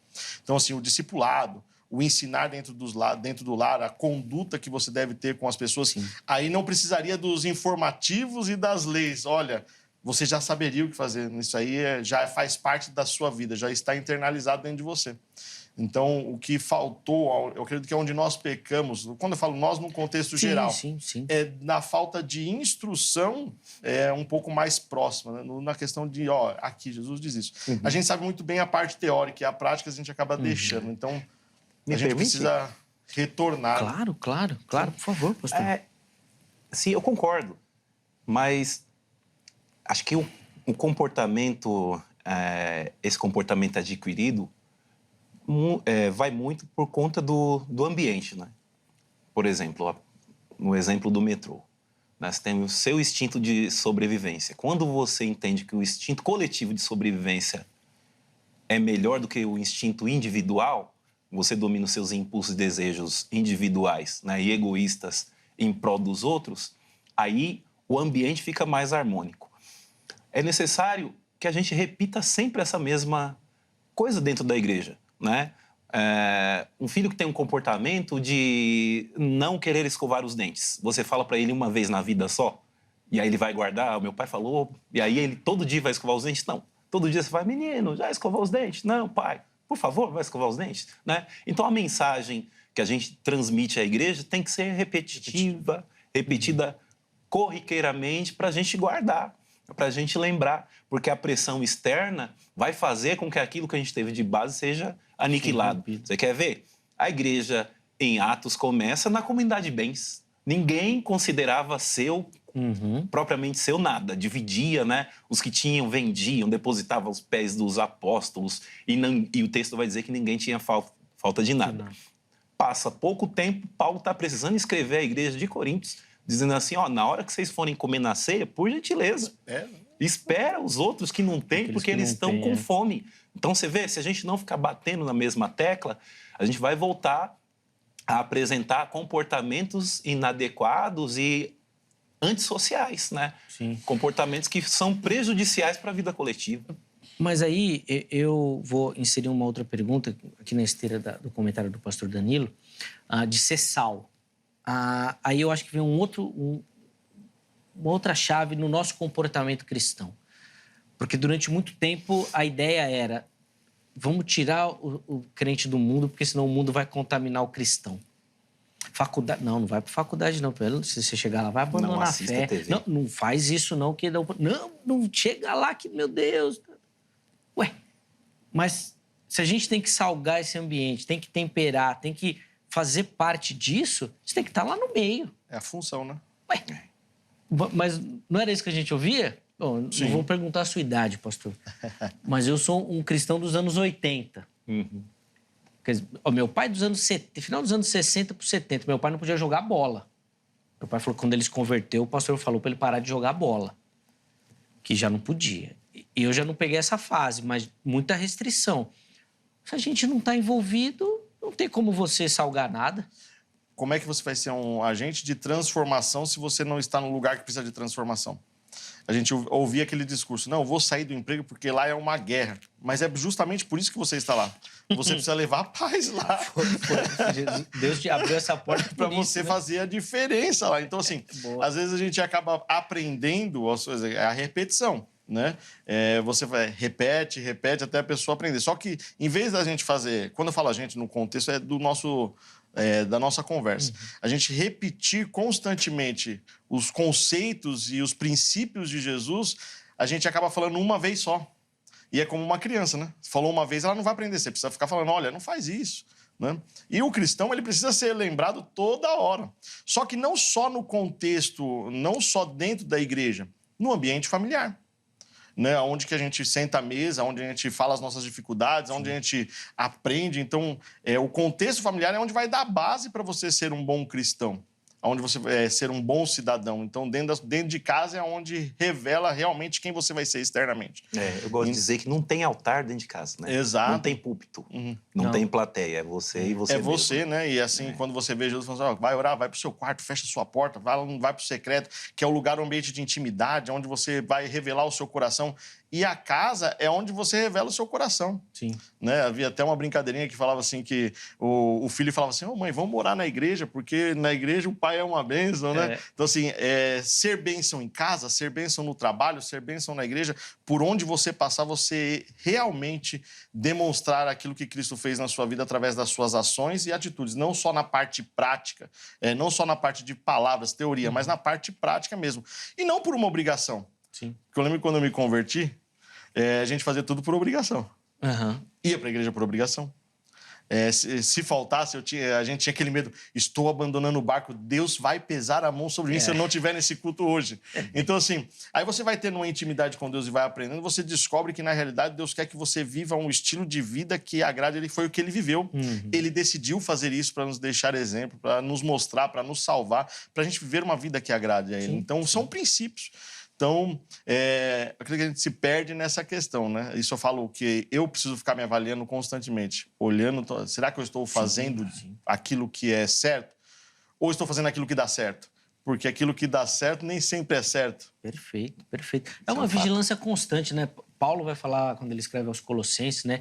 Então, assim, o discipulado, o ensinar dentro do lar, a conduta que você deve ter com as pessoas, sim, aí não precisaria dos informativos e das leis. Olha, você já saberia o que fazer. Isso aí já faz parte da sua vida, já está internalizado dentro de você. Então, o que faltou, eu acredito que é onde nós pecamos, quando eu falo nós, no contexto geral, sim. é na falta de instrução um pouco mais próxima, né? Na questão de, aqui Jesus diz isso. A gente sabe muito bem a parte teórica e a prática a gente acaba deixando. Então, a gente precisa retornar. Claro, por favor, pastor. Sim, eu concordo, mas acho que o comportamento, esse comportamento adquirido, vai muito por conta do ambiente, né? Por exemplo, no exemplo do metrô, né? Você tem o seu instinto de sobrevivência. Quando você entende que o instinto coletivo de sobrevivência é melhor do que o instinto individual, você domina os seus impulsos e desejos individuais, né, e egoístas em prol dos outros, aí o ambiente fica mais harmônico. É necessário que a gente repita sempre essa mesma coisa dentro da igreja, né? Um filho que tem um comportamento de não querer escovar os dentes. Você fala para ele uma vez na vida só, e aí ele vai guardar, o meu pai falou, e aí ele todo dia vai escovar os dentes? Não. Todo dia você vai, menino, já escovou os dentes? Não, pai, por favor, vai escovar os dentes, né? Então a mensagem que a gente transmite à igreja tem que ser repetida corriqueiramente para a gente guardar, para a gente lembrar, porque a pressão externa vai fazer com que aquilo que a gente teve de base seja aniquilado. Você quer ver? A igreja em Atos começa na comunidade de bens. Ninguém considerava seu, propriamente seu, nada. Dividia, né? Os que tinham, vendiam, depositavam aos pés dos apóstolos. E o texto vai dizer que ninguém tinha falta de nada. Passa pouco tempo, Paulo está precisando escrever à igreja de Coríntios, dizendo assim, na hora que vocês forem comer na ceia, por gentileza, espera os outros que não têm, porque eles estão com fome. Então, você vê, se a gente não ficar batendo na mesma tecla, a gente vai voltar a apresentar comportamentos inadequados e antissociais, né? Sim. Comportamentos que são prejudiciais para a vida coletiva. Mas aí eu vou inserir uma outra pergunta aqui na esteira do comentário do pastor Danilo, de ser sal. Aí eu acho que vem uma outra chave no nosso comportamento cristão. Porque durante muito tempo a ideia era, vamos tirar o crente do mundo, porque senão o mundo vai contaminar o cristão. Faculdade, não vai para faculdade não. Se você chegar lá, vai abandonar a fé. Não faz isso não, que não chega lá que, meu Deus. Ué, mas se a gente tem que salgar esse ambiente, tem que temperar, tem que fazer parte disso, você tem que estar lá no meio. É a função, né? Ué, mas não era isso que a gente ouvia? Bom, não vou perguntar a sua idade, pastor. Mas eu sou um cristão dos anos 80. Quer dizer, meu pai dos anos 70, final dos anos 60 para 70, meu pai não podia jogar bola. Meu pai falou que quando ele se converteu, o pastor falou para ele parar de jogar bola. Que já não podia. E eu já não peguei essa fase, mas muita restrição. Se a gente não está envolvido, não tem como você salgar nada. Como é que você vai ser um agente de transformação se você não está no lugar que precisa de transformação? A gente ouvia aquele discurso, não, eu vou sair do emprego porque lá é uma guerra. Mas é justamente por isso que você está lá. Você precisa levar a paz lá. Deus te abriu essa porta para você fazer a diferença lá. Então, assim, às vezes a gente acaba aprendendo a repetição, né? Você repete até a pessoa aprender. Só que, em vez da gente fazer... Quando eu falo a gente, no contexto, da nossa conversa. A gente repetir constantemente os conceitos e os princípios de Jesus, a gente acaba falando uma vez só. E é como uma criança, né? Falou uma vez, ela não vai aprender. Você precisa ficar falando, olha, não faz isso, né? E o cristão, ele precisa ser lembrado toda hora. Só que não só no contexto, não só dentro da igreja, no ambiente familiar. né? Onde que a gente senta à mesa, onde a gente fala as nossas dificuldades, onde a gente aprende. Então, o contexto familiar é onde vai dar base para você ser um bom cristão, onde você vai ser um bom cidadão. Então, dentro de casa é onde revela realmente quem você vai ser externamente. Eu gosto de dizer que não tem altar dentro de casa, né? Exato. Não tem púlpito, não tem plateia, é você e você mesmo. É você, né? E assim, quando você vê Jesus falando assim, vai orar, vai pro seu quarto, fecha sua porta, vai pro secreto, que é o lugar, o ambiente de intimidade, onde você vai revelar o seu coração. E a casa é onde você revela o seu coração. Sim. Né? Havia até uma brincadeirinha que falava assim, que o filho falava assim, mãe, vamos morar na igreja, porque na igreja o pai é uma bênção, né? Então, assim, ser bênção em casa, ser bênção no trabalho, ser bênção na igreja, por onde você passar, você realmente demonstrar aquilo que Cristo fez na sua vida através das suas ações e atitudes, não só na parte prática, não só na parte de palavras, teoria, mas na parte prática mesmo. E não por uma obrigação. Sim. Porque eu lembro que quando eu me converti, a gente fazia tudo por obrigação. Uhum. Ia para a igreja por obrigação. Se faltasse, a gente tinha aquele medo. Estou abandonando o barco, Deus vai pesar a mão sobre mim se eu não estiver nesse culto hoje. Então, assim, aí você vai tendo uma intimidade com Deus e vai aprendendo, você descobre que, na realidade, Deus quer que você viva um estilo de vida que agrade Ele. Foi o que Ele viveu. Ele decidiu fazer isso para nos deixar exemplo, para nos mostrar, para nos salvar, para a gente viver uma vida que agrade a Ele. Então, são princípios. Então, eu acredito que a gente se perde nessa questão, né? Isso eu falo que eu preciso ficar me avaliando constantemente, olhando, será que eu estou fazendo aquilo que é certo? Ou estou fazendo aquilo que dá certo? Porque aquilo que dá certo nem sempre é certo. Perfeito, perfeito. É uma vigilância constante, né? Paulo vai falar, quando ele escreve aos Colossenses, né?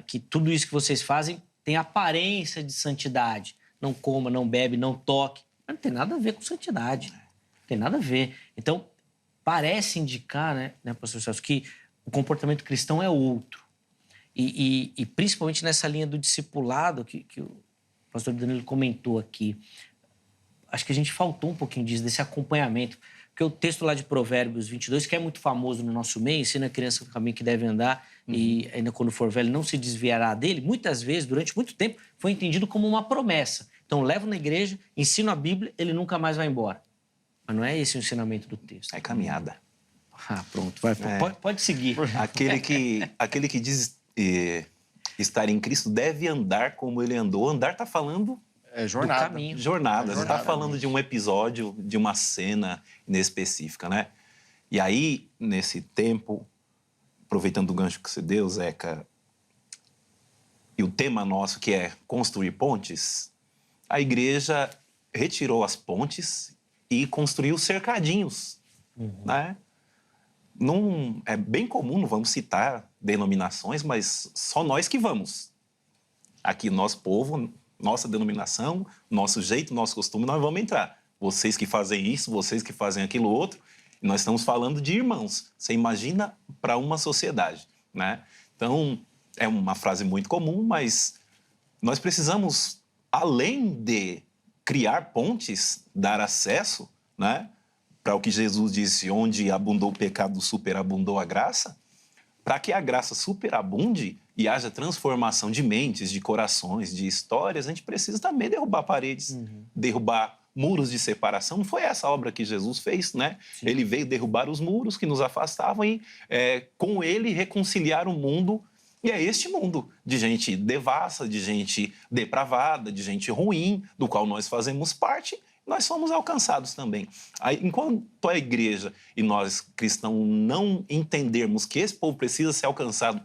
Que tudo isso que vocês fazem tem aparência de santidade. Não coma, não bebe, não toque. Mas não tem nada a ver com santidade. Não tem nada a ver. Então, parece indicar, né, pastor Celso, que o comportamento cristão é outro. E principalmente nessa linha do discipulado que o pastor Danilo comentou aqui. Acho que a gente faltou um pouquinho disso, desse acompanhamento. Porque o texto lá de Provérbios 22, que é muito famoso no nosso meio, ensina a criança o caminho que deve andar e ainda quando for velho não se desviará dele, muitas vezes, durante muito tempo, foi entendido como uma promessa. Então, levo na igreja, ensino a Bíblia, ele nunca mais vai embora. Mas não é esse o ensinamento do texto. É caminhada. Pronto. Pode seguir. Aquele que diz estar em Cristo deve andar como ele andou. Andar está falando... jornada. Do caminho. Jornada. Você está falando de um episódio, de uma cena específica, né? E aí, nesse tempo, aproveitando o gancho que você deu, Zeca, e o tema nosso, que é construir pontes, a igreja retirou as pontes e construiu cercadinhos, né? Não, é bem comum, não vamos citar denominações, mas só nós que vamos. Aqui, nosso povo, nossa denominação, nosso jeito, nosso costume, nós vamos entrar. Vocês que fazem isso, vocês que fazem aquilo outro, nós estamos falando de irmãos. Você imagina para uma sociedade, né? Então, é uma frase muito comum, mas nós precisamos, além de criar pontes, dar acesso, né, para o que Jesus disse, onde abundou o pecado, superabundou a graça, para que a graça superabunde e haja transformação de mentes, de corações, de histórias, a gente precisa também derrubar paredes, derrubar muros de separação. Não foi essa obra que Jesus fez, né? Sim. Ele veio derrubar os muros que nos afastavam e, com ele, reconciliar o mundo. E é este mundo de gente devassa, de gente depravada, de gente ruim, do qual nós fazemos parte, nós somos alcançados também. Aí, enquanto a igreja e nós cristãos não entendermos que esse povo precisa ser alcançado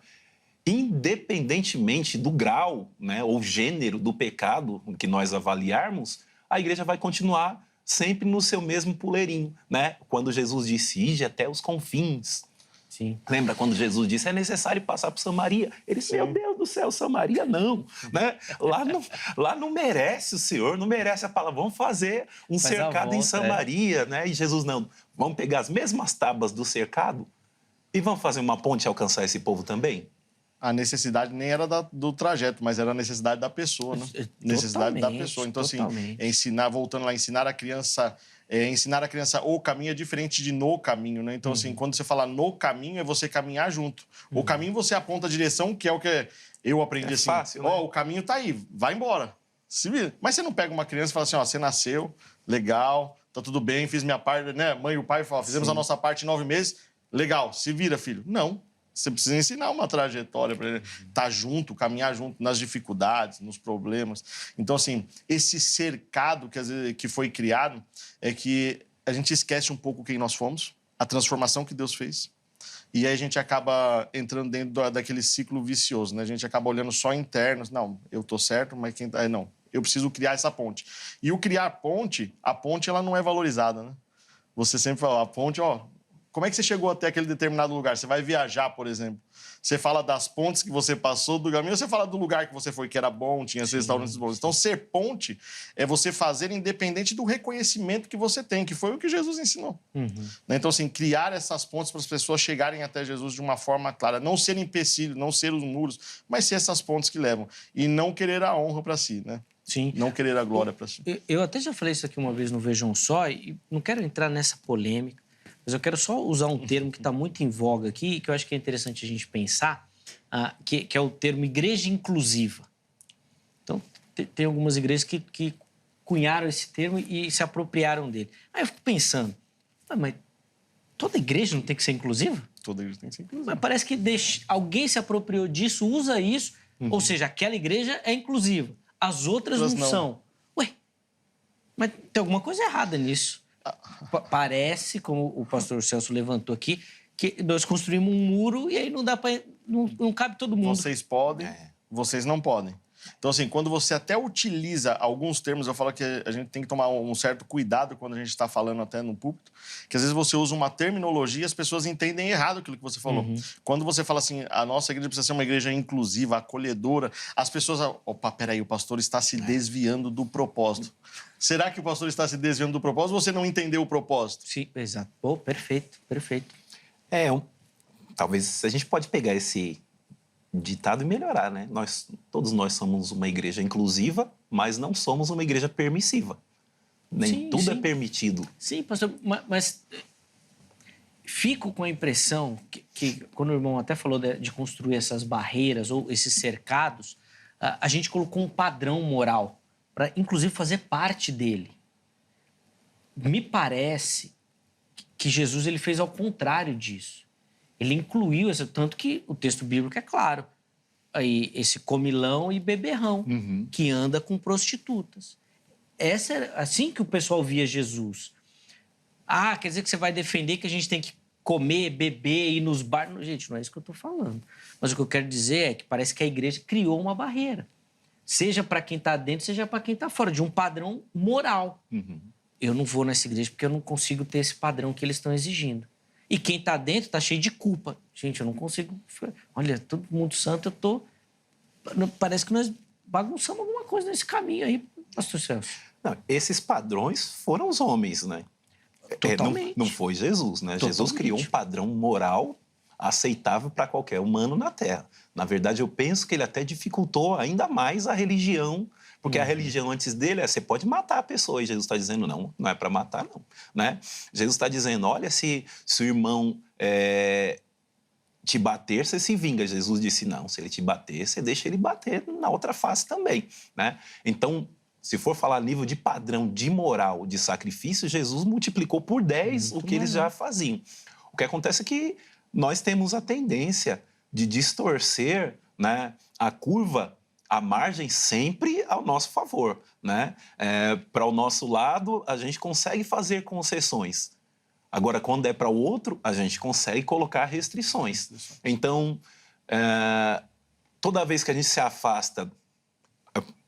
independentemente do grau, né, ou gênero do pecado que nós avaliarmos, a igreja vai continuar sempre no seu mesmo puleirinho, né? Quando Jesus disse, ide até os confins. Sim. Lembra quando Jesus disse, é necessário passar por Samaria? Ele disse, meu Deus do céu, Samaria não, né? Lá não merece o Senhor, não merece a palavra. Vamos fazer um cercado em Samaria, né? E Jesus, não, vamos pegar as mesmas tábuas do cercado e vamos fazer uma ponte e alcançar esse povo também? A necessidade nem era do trajeto, mas era a necessidade da pessoa, né? Necessidade da pessoa. Então, assim, voltando lá, ensinar a criança o caminho é diferente de no caminho, né? Então, assim, quando você fala no caminho, é você caminhar junto. O caminho você aponta a direção, que é o que eu aprendi assim. Fácil, né? O caminho tá aí, vai embora. Mas você não pega uma criança e fala assim, você nasceu, legal, tá tudo bem, fiz minha parte, né? Mãe e o pai falam, fizemos a nossa parte em 9 meses, Legal, se vira, filho. Não. Você precisa ensinar uma trajetória para ele estar junto, caminhar junto nas dificuldades, nos problemas. Então, assim, esse cercado que foi criado é que a gente esquece um pouco quem nós fomos, a transformação que Deus fez. E aí a gente acaba entrando dentro daquele ciclo vicioso, né? A gente acaba olhando só internos. Não, eu tô certo, mas quem tá... Não, eu preciso criar essa ponte. E o criar ponte, a ponte ela não é valorizada, né? Você sempre fala, a ponte, ó... Como é que você chegou até aquele determinado lugar? Você vai viajar, por exemplo. Você fala das pontes que você passou do caminho, ou você fala do lugar que você foi, que era bom, tinha restaurantes bons. Então, ser ponte é você fazer independente do reconhecimento que você tem, que foi o que Jesus ensinou. Então, assim, criar essas pontes para as pessoas chegarem até Jesus de uma forma clara. Não ser empecilho, não ser os muros, mas ser essas pontes que levam. E não querer a honra para si, né? Sim. Não querer a glória para si. Eu até já falei isso aqui uma vez no Vejam Só, e não quero entrar nessa polêmica, mas eu quero só usar um termo que está muito em voga aqui e que eu acho que é interessante a gente pensar, que é o termo igreja inclusiva. Então, tem algumas igrejas que cunharam esse termo e se apropriaram dele. Aí eu fico pensando, mas toda igreja não tem que ser inclusiva? Toda igreja tem que ser inclusiva. Mas parece que alguém se apropriou disso, usa isso, ou seja, aquela igreja é inclusiva, as outras não são. Ué, mas tem alguma coisa errada nisso. Parece, como o pastor Celso levantou aqui, que nós construímos um muro e aí não dá para não cabe todo mundo. Vocês podem, vocês não podem. Então, assim, quando você até utiliza alguns termos, eu falo que a gente tem que tomar um certo cuidado quando a gente está falando até no púlpito, que às vezes você usa uma terminologia e as pessoas entendem errado aquilo que você falou. Quando você fala assim, a nossa igreja precisa ser uma igreja inclusiva, acolhedora, as pessoas... Opa, peraí, o pastor está se desviando do propósito. Será que o pastor está se desviando do propósito ou você não entendeu o propósito? Sim, exato. Pô, perfeito, perfeito. Talvez a gente pode pegar esse ditado e melhorar, né? Todos nós somos uma igreja inclusiva, mas não somos uma igreja permissiva. Nem tudo é permitido. Sim, pastor, mas fico com a impressão que quando o irmão até falou de construir essas barreiras ou esses cercados, a gente colocou um padrão moral para, inclusive, fazer parte dele. Me parece que Jesus ele fez ao contrário disso. Ele incluiu, tanto que o texto bíblico é claro. Aí, esse comilão e beberrão, que anda com prostitutas. Essa era assim que o pessoal via Jesus. Quer dizer que você vai defender que a gente tem que comer, beber, ir nos bares? Gente, não é isso que eu estou falando. Mas o que eu quero dizer é que parece que a igreja criou uma barreira. Seja para quem está dentro, seja para quem está fora, de um padrão moral. Eu não vou nessa igreja porque eu não consigo ter esse padrão que eles estão exigindo. E quem está dentro está cheio de culpa. Gente, eu não consigo... Olha, todo mundo santo, parece que nós bagunçamos alguma coisa nesse caminho aí, pastor Celso. Não, esses padrões foram os homens, né? Totalmente. Não foi Jesus, né? Totalmente. Jesus criou um padrão moral aceitável para qualquer humano na Terra. Na verdade, eu penso que ele até dificultou ainda mais a religião, porque a religião antes dele você pode matar a pessoa, e Jesus está dizendo, não é para matar, não. Né? Jesus está dizendo, olha, se o irmão te bater, você se vinga. Jesus disse, não, se ele te bater, você deixa ele bater na outra face também. Né? Então, se for falar nível de padrão, de moral, de sacrifício, Jesus multiplicou por 10 o que eles já faziam. O que acontece é que nós temos a tendência de distorcer, né, a curva, a margem sempre ao nosso favor. Né? Para o nosso lado, a gente consegue fazer concessões. Agora, quando é para o outro, a gente consegue colocar restrições. Então, toda vez que a gente se afasta,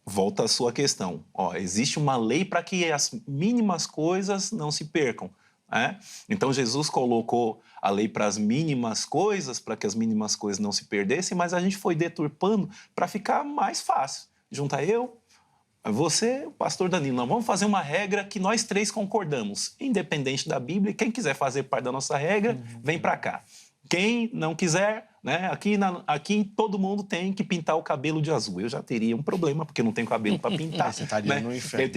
volta à sua questão. Existe uma lei para que as mínimas coisas não se percam. Então, Jesus colocou a lei para as mínimas coisas, para que as mínimas coisas não se perdessem, mas a gente foi deturpando para ficar mais fácil. Junta você, o pastor Danilo, nós vamos fazer uma regra que nós três concordamos, independente da Bíblia. Quem quiser fazer parte da nossa regra, vem para cá. Quem não quiser, né, aqui todo mundo tem que pintar o cabelo de azul. Eu já teria um problema, porque eu não tenho cabelo para pintar. Você estaria né? no inferno. Eu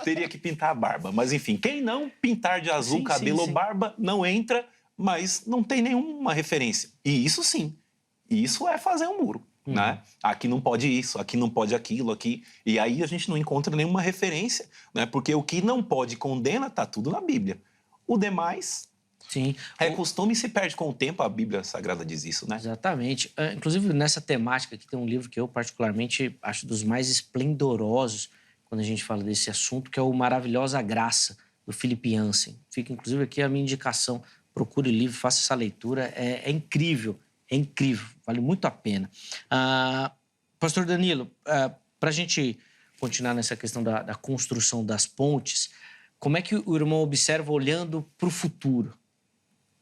teria que pintar a barba. Mas, enfim, quem não pintar de azul cabelo ou barba, não entra, mas não tem nenhuma referência. E isso sim, isso é fazer um muro. Né? Aqui não pode isso, aqui não pode aquilo, aqui. E aí a gente não encontra nenhuma referência, né? Porque o que não pode condena está tudo na Bíblia. O demais Sim. É costume e se perde com o tempo, a Bíblia Sagrada diz isso, né? Exatamente. Inclusive, nessa temática aqui tem um livro que eu particularmente acho dos mais esplendorosos quando a gente fala desse assunto, que é o Maravilhosa Graça, do Philip Yancey. Fica, inclusive, aqui a minha indicação. Procure o livro, faça essa leitura. É incrível, vale muito a pena. Pastor Danilo, para a gente continuar nessa questão da construção das pontes, como é que o irmão observa olhando para o futuro?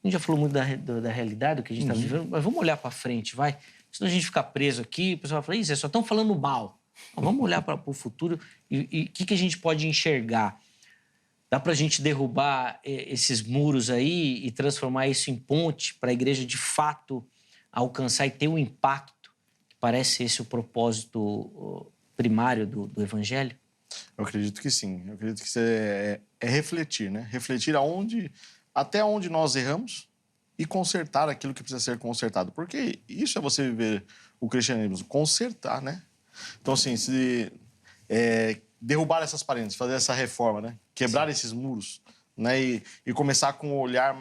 A gente já falou muito da realidade, do que a gente está vivendo, mas vamos olhar para frente, vai? Senão a gente ficar preso aqui, o pessoal vai falar, vocês só estão falando mal. Vamos olhar para o futuro e o que a gente pode enxergar? Dá para a gente derrubar esses muros aí e transformar isso em ponte para a igreja, de fato, alcançar e ter um impacto? Parece esse o propósito primário do evangelho? Eu acredito que sim. Eu acredito que isso é refletir, né? Refletir até onde nós erramos e consertar aquilo que precisa ser consertado. Porque isso é você viver o cristianismo, consertar, né? Então, assim, se derrubar essas paredes, fazer essa reforma, né? Quebrar esses muros, né? E começar com o olhar,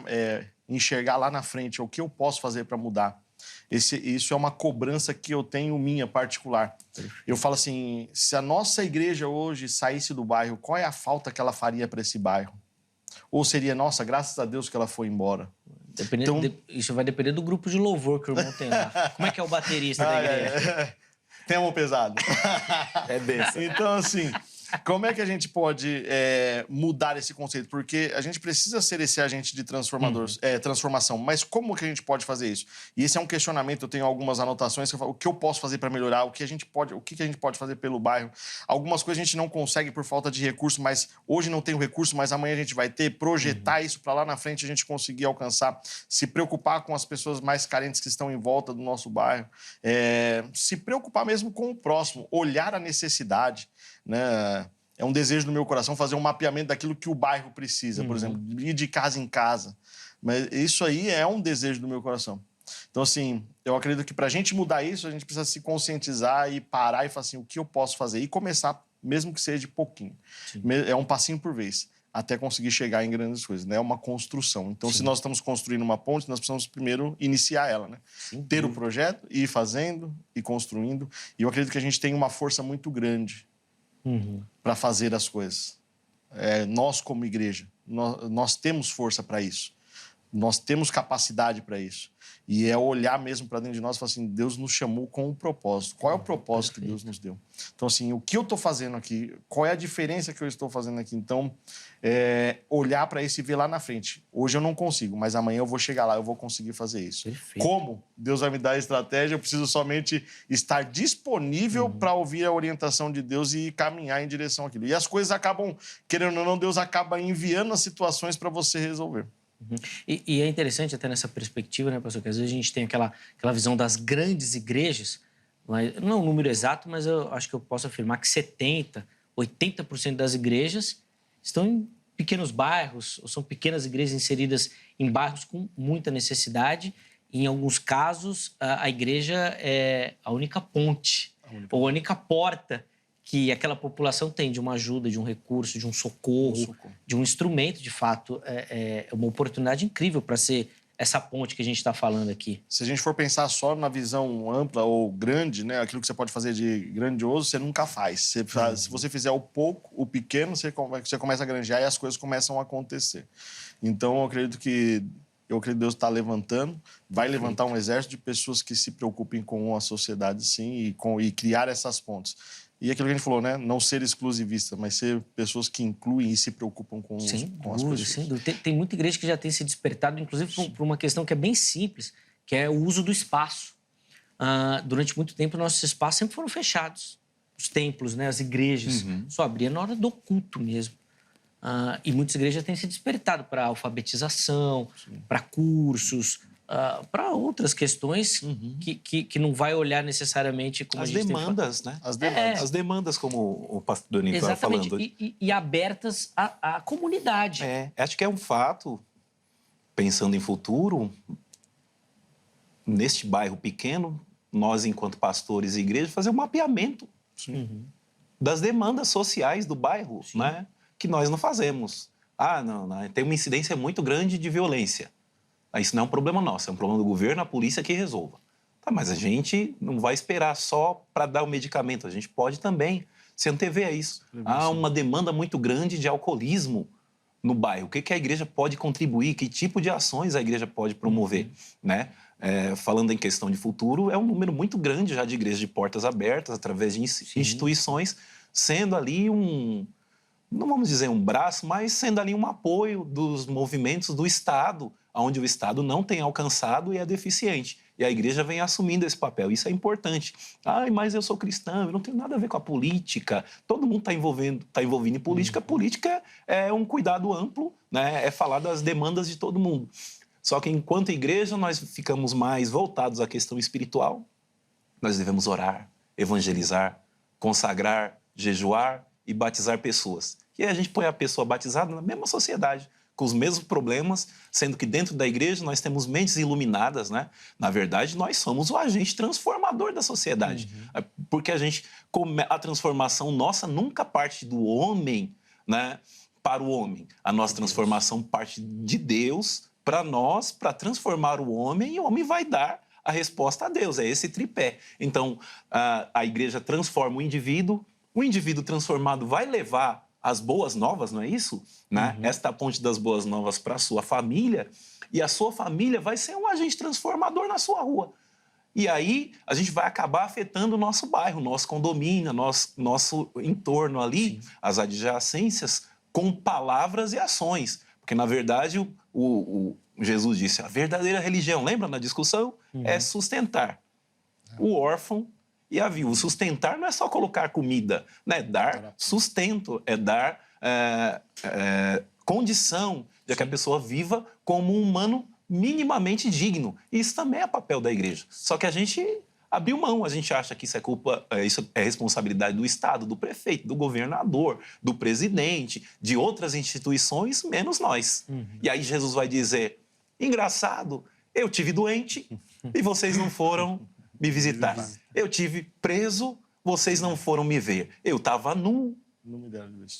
enxergar lá na frente o que eu posso fazer para mudar. Isso é uma cobrança que eu tenho minha particular. Eu falo assim, se a nossa igreja hoje saísse do bairro, qual é a falta que ela faria para esse bairro? Ou seria, nossa, graças a Deus que ela foi embora. Isso vai depender do grupo de louvor que o irmão tem lá. Como é que é o baterista da igreja? Tema pesado. É bênção. Então, assim, como é que a gente pode mudar esse conceito? Porque a gente precisa ser esse agente de transformação. Mas como que a gente pode fazer isso? E esse é um questionamento, eu tenho algumas anotações que eu falo, o que eu posso fazer para melhorar, o que a gente pode fazer pelo bairro. Algumas coisas a gente não consegue por falta de recurso, mas hoje não tem o recurso, mas amanhã a gente vai ter. Projetar isso para lá na frente a gente conseguir alcançar. Se preocupar com as pessoas mais carentes que estão em volta do nosso bairro. Se preocupar mesmo com o próximo. Olhar a necessidade, né? É um desejo do meu coração fazer um mapeamento daquilo que o bairro precisa, por exemplo, ir de casa em casa. Mas isso aí é um desejo do meu coração. Então, assim, eu acredito que para a gente mudar isso, a gente precisa se conscientizar e parar e falar assim, o que eu posso fazer? E começar, mesmo que seja de pouquinho. Sim. É um passinho por vez, até conseguir chegar em grandes coisas, né? É uma construção. Então, se nós estamos construindo uma ponte, nós precisamos primeiro iniciar ela, né? Ter o projeto, ir fazendo e construindo. E eu acredito que a gente tem uma força muito grande para fazer as coisas. Nós, como igreja, nós temos força para isso. Nós temos capacidade para isso. E é olhar mesmo para dentro de nós e falar assim, Deus nos chamou com um propósito. Qual é o propósito que Deus nos deu? Então, assim, o que eu estou fazendo aqui? Qual é a diferença que eu estou fazendo aqui? Então, olhar para isso e ver lá na frente. Hoje eu não consigo, mas amanhã eu vou chegar lá, eu vou conseguir fazer isso. Perfeito. Como? Deus vai me dar a estratégia, eu preciso somente estar disponível para ouvir a orientação de Deus e caminhar em direção àquilo. E as coisas acabam, querendo ou não, Deus acaba enviando as situações para você resolver. E é interessante até nessa perspectiva, né, pastor, que às vezes a gente tem aquela visão das grandes igrejas, mas, não é um número exato, mas eu acho que eu posso afirmar que 70%, 80% das igrejas estão em pequenos bairros, ou são pequenas igrejas inseridas em bairros com muita necessidade. E, em alguns casos, a igreja é a única ponte, ou a única porta que aquela população tem de uma ajuda, de um recurso, de um socorro, de um instrumento, de fato. É uma oportunidade incrível para ser essa ponte que a gente está falando aqui. Se a gente for pensar só na visão ampla ou grande, né, aquilo que você pode fazer de grandioso, você nunca faz. Se você fizer o pouco, o pequeno, você começa a granjear e as coisas começam a acontecer. Então, eu acredito que Deus está levantando, vai levantar um exército de pessoas que se preocupem com a sociedade, sim, e criar essas pontes. E aquilo que a gente falou, né? Não ser exclusivista, mas ser pessoas que incluem e se preocupam com as pessoas. Sem dúvida. Tem muita igreja que já tem se despertado, inclusive por uma questão que é bem simples, que é o uso do espaço. Durante muito tempo, nossos espaços sempre foram fechados. Os templos, né? As igrejas. Só abria na hora do culto mesmo. E muitas igrejas têm se despertado para alfabetização, para cursos, para outras questões que não vai olhar necessariamente como as a gente demandas, né? As demandas, como o pastor Danilo estava falando. E abertas à comunidade. Acho que é um fato, pensando em futuro, neste bairro pequeno, nós, enquanto pastores e igrejas, fazer um mapeamento das demandas sociais do bairro, né? Que nós não fazemos. Ah, não, tem uma incidência muito grande de violência. Isso não é um problema nosso, é um problema do governo, a polícia que resolva. Tá, mas a gente não vai esperar só para dar o medicamento, a gente pode também se antever a isso. Há uma demanda muito grande de alcoolismo no bairro. O que a igreja pode contribuir? Que tipo de ações a igreja pode promover? Né? Falando em questão de futuro, é um número muito grande já de igrejas de portas abertas, através de instituições, sendo ali não vamos dizer um braço, mas sendo ali um apoio dos movimentos do Estado, onde o Estado não tem alcançado e é deficiente. E a igreja vem assumindo esse papel. Isso é importante. Mas eu sou cristão, eu não tenho nada a ver com a política. Todo mundo está envolvido em política. Política é um cuidado amplo, né? É falar das demandas de todo mundo. Só que enquanto igreja nós ficamos mais voltados à questão espiritual. Nós devemos orar, evangelizar, consagrar, jejuar e batizar pessoas. E aí a gente põe a pessoa batizada na mesma sociedade, com os mesmos problemas, sendo que dentro da igreja nós temos mentes iluminadas, né? Na verdade, nós somos o agente transformador da sociedade. Porque a transformação nossa nunca parte do homem, né, para o homem. A nossa transformação parte de Deus para nós, para transformar o homem, e o homem vai dar a resposta a Deus. É esse tripé. Então, a igreja transforma o indivíduo transformado vai levar as boas novas, não é isso? Né? Esta ponte das boas novas para a sua família, e a sua família vai ser um agente transformador na sua rua. E aí a gente vai acabar afetando o nosso bairro, nosso condomínio, nosso entorno ali, as adjacências, com palavras e ações. Porque, na verdade, o Jesus disse, a verdadeira religião, lembra na discussão? É sustentar o órfão e a viúva. Sustentar não é só colocar comida, né? Dar sustento, é dar condição de que a pessoa viva como um humano minimamente digno. E isso também é papel da igreja. Só que a gente abriu mão, a gente acha que isso é responsabilidade do Estado, do prefeito, do governador, do presidente, de outras instituições, menos nós. E aí Jesus vai dizer, engraçado, eu tive doente e vocês não foram me visitar. Eu tive preso, vocês não foram me ver. Eu estava nu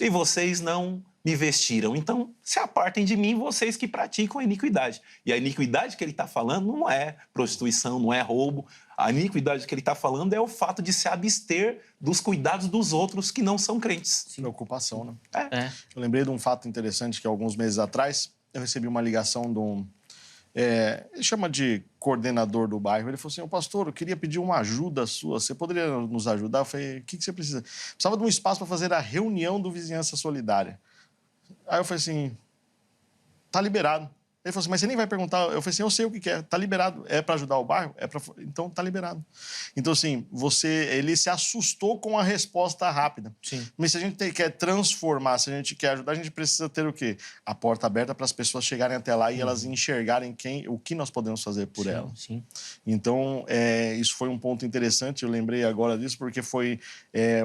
e vocês não me vestiram. Então, se apartem de mim, vocês que praticam a iniquidade. E a iniquidade que ele está falando não é prostituição, não é roubo. A iniquidade que ele está falando é o fato de se abster dos cuidados dos outros que não são crentes. Preocupação, né? Eu lembrei de um fato interessante que alguns meses atrás eu recebi uma ligação de um... ele chama de coordenador do bairro. Ele falou assim, pastor, eu queria pedir uma ajuda sua, você poderia nos ajudar? Eu falei, o que você precisa? Precisava de um espaço para fazer a reunião do Vizinhança Solidária. Aí eu falei assim, tá liberado. Ele falou assim, mas você nem vai perguntar. Eu falei assim, eu sei o que é, tá liberado. É para ajudar o bairro? Então tá liberado. Então, assim, ele se assustou com a resposta rápida. Sim. Mas se a gente quer transformar, se a gente quer ajudar, a gente precisa ter o quê? A porta aberta para as pessoas chegarem até lá e elas enxergarem o que nós podemos fazer por elas. Sim. Então, isso foi um ponto interessante, eu lembrei agora disso, porque foi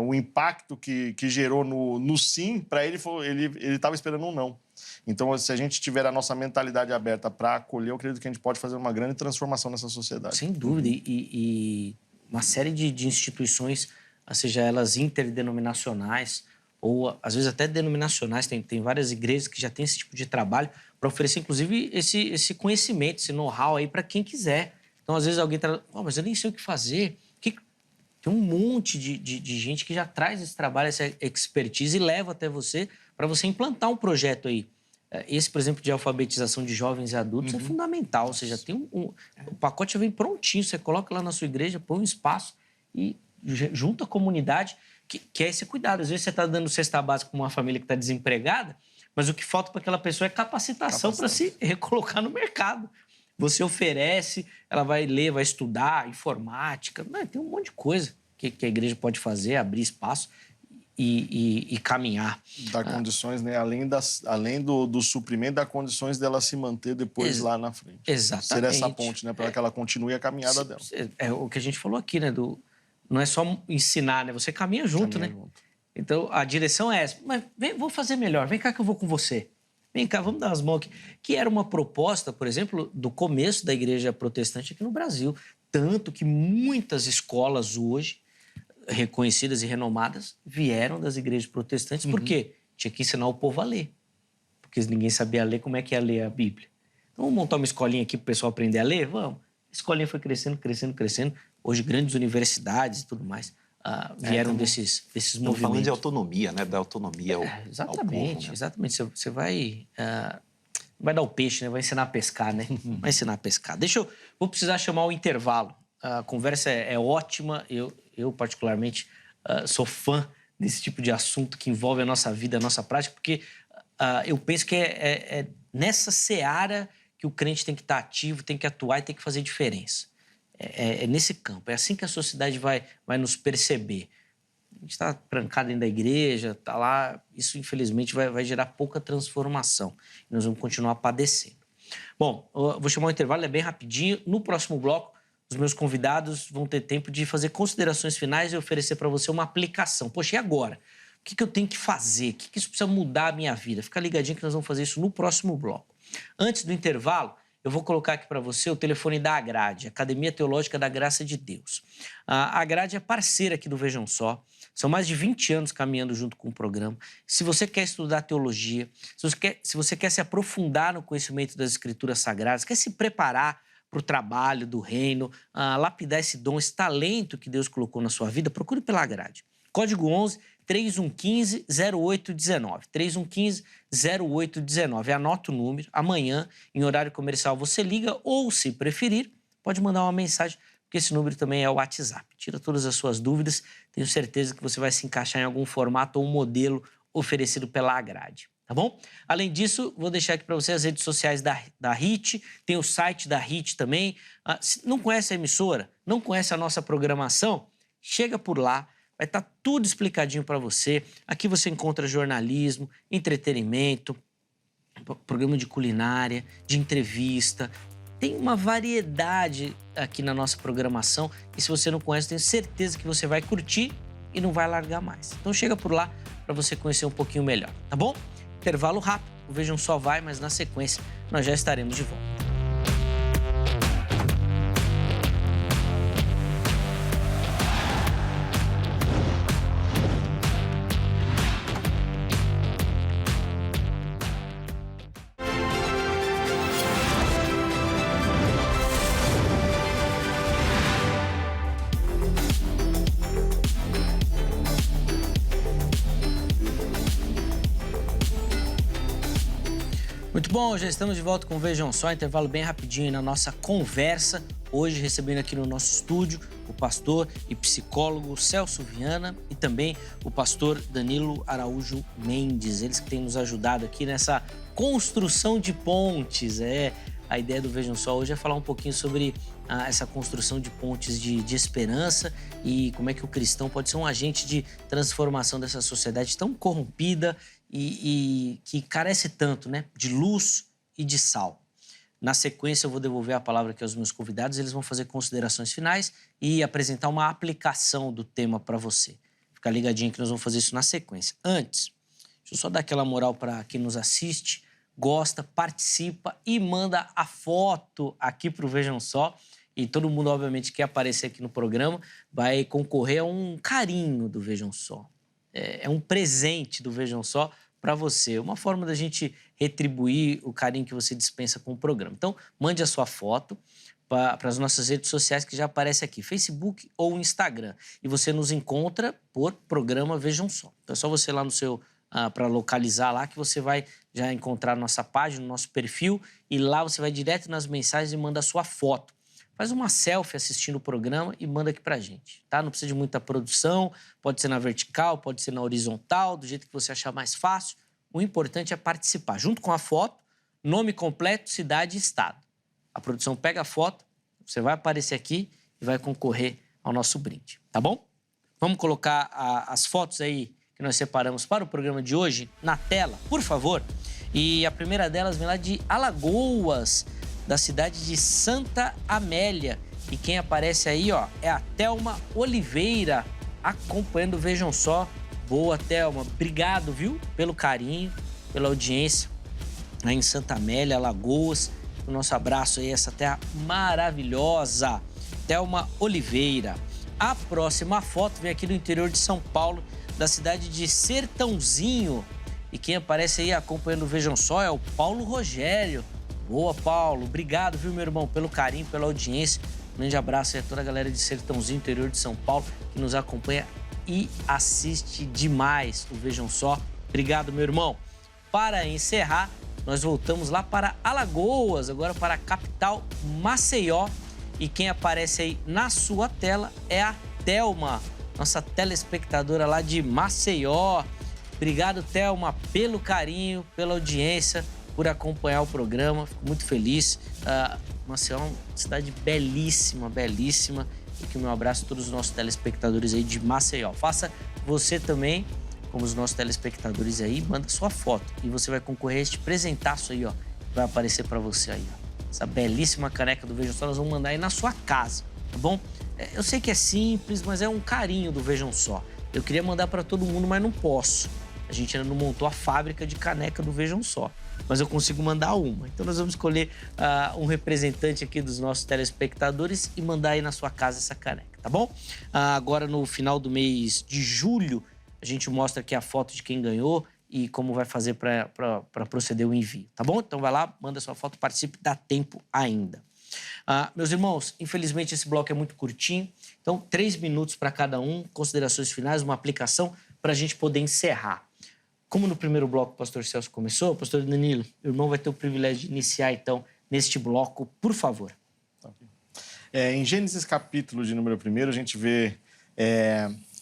o impacto que gerou no sim, para ele estava esperando um não. Então, se a gente tiver a nossa mentalidade aberta para acolher, eu acredito que a gente pode fazer uma grande transformação nessa sociedade. Sem dúvida. E uma série de instituições, seja elas interdenominacionais ou, às vezes, até denominacionais, tem várias igrejas que já têm esse tipo de trabalho para oferecer, inclusive, esse conhecimento, esse know-how aí para quem quiser. Então, às vezes, alguém traz, mas eu nem sei o que fazer. Tem um monte de gente que já traz esse trabalho, essa expertise e leva até você para você implantar um projeto aí. Esse, por exemplo, de alfabetização de jovens e adultos é fundamental. Ou seja, tem o pacote já vem prontinho. Você coloca lá na sua igreja, põe um espaço e junta a comunidade, que é esse cuidado. Às vezes você está dando cesta básica para uma família que está desempregada, mas o que falta para aquela pessoa é capacitação para se recolocar no mercado. Você oferece, ela vai ler, vai estudar, informática. Tem um monte de coisa que a igreja pode fazer, abrir espaço e caminhar. Dar condições, né? Além do suprimento, dar condições dela se manter depois lá na frente. Exatamente. Ser essa ponte, né? Para que ela continue a caminhada dela. É o que a gente falou aqui, né? Não é só ensinar, né? Você caminha junto, né? Então, a direção é essa. Mas vou fazer melhor. Vem cá que eu vou com você. Vem cá, vamos dar umas mãos aqui. Que era uma proposta, por exemplo, do começo da igreja protestante aqui no Brasil. Tanto que muitas escolas hoje, reconhecidas e renomadas, vieram das igrejas protestantes. Por quê? Tinha que ensinar o povo a ler. porque ninguém sabia ler, como é que ia ler a Bíblia? Então vamos montar uma escolinha aqui para o pessoal aprender a ler? Vamos. A escolinha foi crescendo, crescendo, crescendo. Hoje grandes universidades e tudo mais vieram desses movimentos. Falando de autonomia, né? Da autonomia exatamente, ao povo, né? Exatamente. Você vai dar o peixe, né? Vai ensinar a pescar, né? Vai ensinar a pescar. Vou precisar chamar o intervalo. A conversa é ótima. Eu particularmente, sou fã desse tipo de assunto que envolve a nossa vida, a nossa prática, porque eu penso que é nessa seara que o crente tem que estar ativo, tem que atuar e tem que fazer diferença. É nesse campo. É assim que a sociedade vai nos perceber. A gente está trancado dentro da igreja, está lá. Isso, infelizmente, vai gerar pouca transformação. E nós vamos continuar padecendo. Bom, eu vou chamar o intervalo, é bem rapidinho. No próximo bloco, os meus convidados vão ter tempo de fazer considerações finais e oferecer para você uma aplicação. Poxa, e agora? O que eu tenho que fazer? O que isso precisa mudar a minha vida? Fica ligadinho que nós vamos fazer isso no próximo bloco. Antes do intervalo, eu vou colocar aqui para você o telefone da Agrade, Academia Teológica da Graça de Deus. A Agrade é parceira aqui do Vejam Só. São mais de 20 anos caminhando junto com o programa. Se você quer estudar teologia, se você quer se aprofundar no conhecimento das Escrituras Sagradas, quer se preparar para o trabalho do reino, lapidar esse dom, esse talento que Deus colocou na sua vida, procure pela Agrade. Código 11 3115 0819. 3115 0819. Anota o número. Amanhã, em horário comercial, você liga ou, se preferir, pode mandar uma mensagem, porque esse número também é o WhatsApp. Tira todas as suas dúvidas. Tenho certeza que você vai se encaixar em algum formato ou modelo oferecido pela Agrade. Tá bom? Além disso, vou deixar aqui para você as redes sociais da HIT, tem o site da HIT também. Se não conhece a emissora, não conhece a nossa programação, chega por lá, vai estar tudo explicadinho para você. Aqui você encontra jornalismo, entretenimento, programa de culinária, de entrevista. Tem uma variedade aqui na nossa programação e se você não conhece, tenho certeza que você vai curtir e não vai largar mais. Então chega por lá para você conhecer um pouquinho melhor, tá bom? Intervalo rápido, o Vejam Só vai, mas na sequência nós já estaremos de volta. Muito bom, já estamos de volta com o Vejam Só, intervalo bem rapidinho na nossa conversa. Hoje recebendo aqui no nosso estúdio o pastor e psicólogo Celso Viana e também o pastor Danilo Araújo Mendes. Eles que têm nos ajudado aqui nessa construção de pontes. A ideia do Vejam Só hoje é falar um pouquinho sobre essa construção de pontes de esperança e como é que o cristão pode ser um agente de transformação dessa sociedade tão corrompida e que carece tanto, né, de luz e de sal. Na sequência, eu vou devolver a palavra aqui aos meus convidados, eles vão fazer considerações finais e apresentar uma aplicação do tema para você. Fica ligadinho que nós vamos fazer isso na sequência. Antes, deixa eu só dar aquela moral para quem nos assiste, gosta, participa e manda a foto aqui para o Vejam Só. E todo mundo, obviamente, que quer aparecer aqui no programa, vai concorrer a um carinho do Vejam Só. É um presente do Vejam Só para você. Uma forma da gente retribuir o carinho que você dispensa com o programa. Então, mande a sua foto para as nossas redes sociais que já aparece aqui, Facebook ou Instagram. E você nos encontra por programa Vejam Só. Então, é só você lá no seu... para localizar lá, que você vai já encontrar nossa página, nosso perfil, e lá você vai direto nas mensagens e manda a sua foto. Faz uma selfie assistindo o programa e manda aqui pra gente, tá? Não precisa de muita produção, pode ser na vertical, pode ser na horizontal, do jeito que você achar mais fácil. O importante é participar. Junto com a foto, nome completo, cidade e estado. A produção pega a foto, você vai aparecer aqui e vai concorrer ao nosso brinde, tá bom? Vamos colocar as fotos aí que nós separamos para o programa de hoje na tela, por favor. E a primeira delas vem lá de Alagoas, da cidade de Santa Amélia. E quem aparece aí, ó, é a Thelma Oliveira, acompanhando o Vejam Só. Boa, Thelma. Obrigado, viu, pelo carinho, pela audiência aí em Santa Amélia, Alagoas. O nosso abraço aí, essa terra maravilhosa. Thelma Oliveira. A próxima foto vem aqui do interior de São Paulo, da cidade de Sertãozinho. E quem aparece aí acompanhando o Vejam Só é o Paulo Rogério. Boa, Paulo. Obrigado, viu, meu irmão, pelo carinho, pela audiência. Um grande abraço aí a toda a galera de Sertãozinho, interior de São Paulo, que nos acompanha e assiste demais o Vejam Só. Obrigado, meu irmão. Para encerrar, nós voltamos lá para Alagoas, agora para a capital Maceió. E quem aparece aí na sua tela é a Thelma, nossa telespectadora lá de Maceió. Obrigado, Thelma, pelo carinho, pela audiência, por acompanhar o programa. Fico muito feliz. Maceió é uma cidade belíssima, belíssima. E que o meu abraço a todos os nossos telespectadores aí de Maceió. Faça você também, como os nossos telespectadores aí, manda sua foto. E você vai concorrer a este presentaço aí, ó. Vai aparecer para você aí, ó. Essa belíssima caneca do Vejam Só, nós vamos mandar aí na sua casa, tá bom? Eu sei que é simples, mas é um carinho do Vejam Só. Eu queria mandar para todo mundo, mas não posso. A gente ainda não montou a fábrica de caneca do Vejam Só, mas eu consigo mandar uma. Então nós vamos escolher um representante aqui dos nossos telespectadores e mandar aí na sua casa essa caneca, tá bom? Agora no final do mês de julho, a gente mostra aqui a foto de quem ganhou e como vai fazer para proceder o envio, tá bom? Então vai lá, manda sua foto, participe, dá tempo ainda. Meus irmãos, infelizmente esse bloco é muito curtinho, então 3 minutos para cada um, considerações finais, uma aplicação para a gente poder encerrar. Como no primeiro bloco o pastor Celso começou, pastor Danilo, o irmão vai ter o privilégio de iniciar então neste bloco, por favor. Em Gênesis capítulo de número 1, a gente vê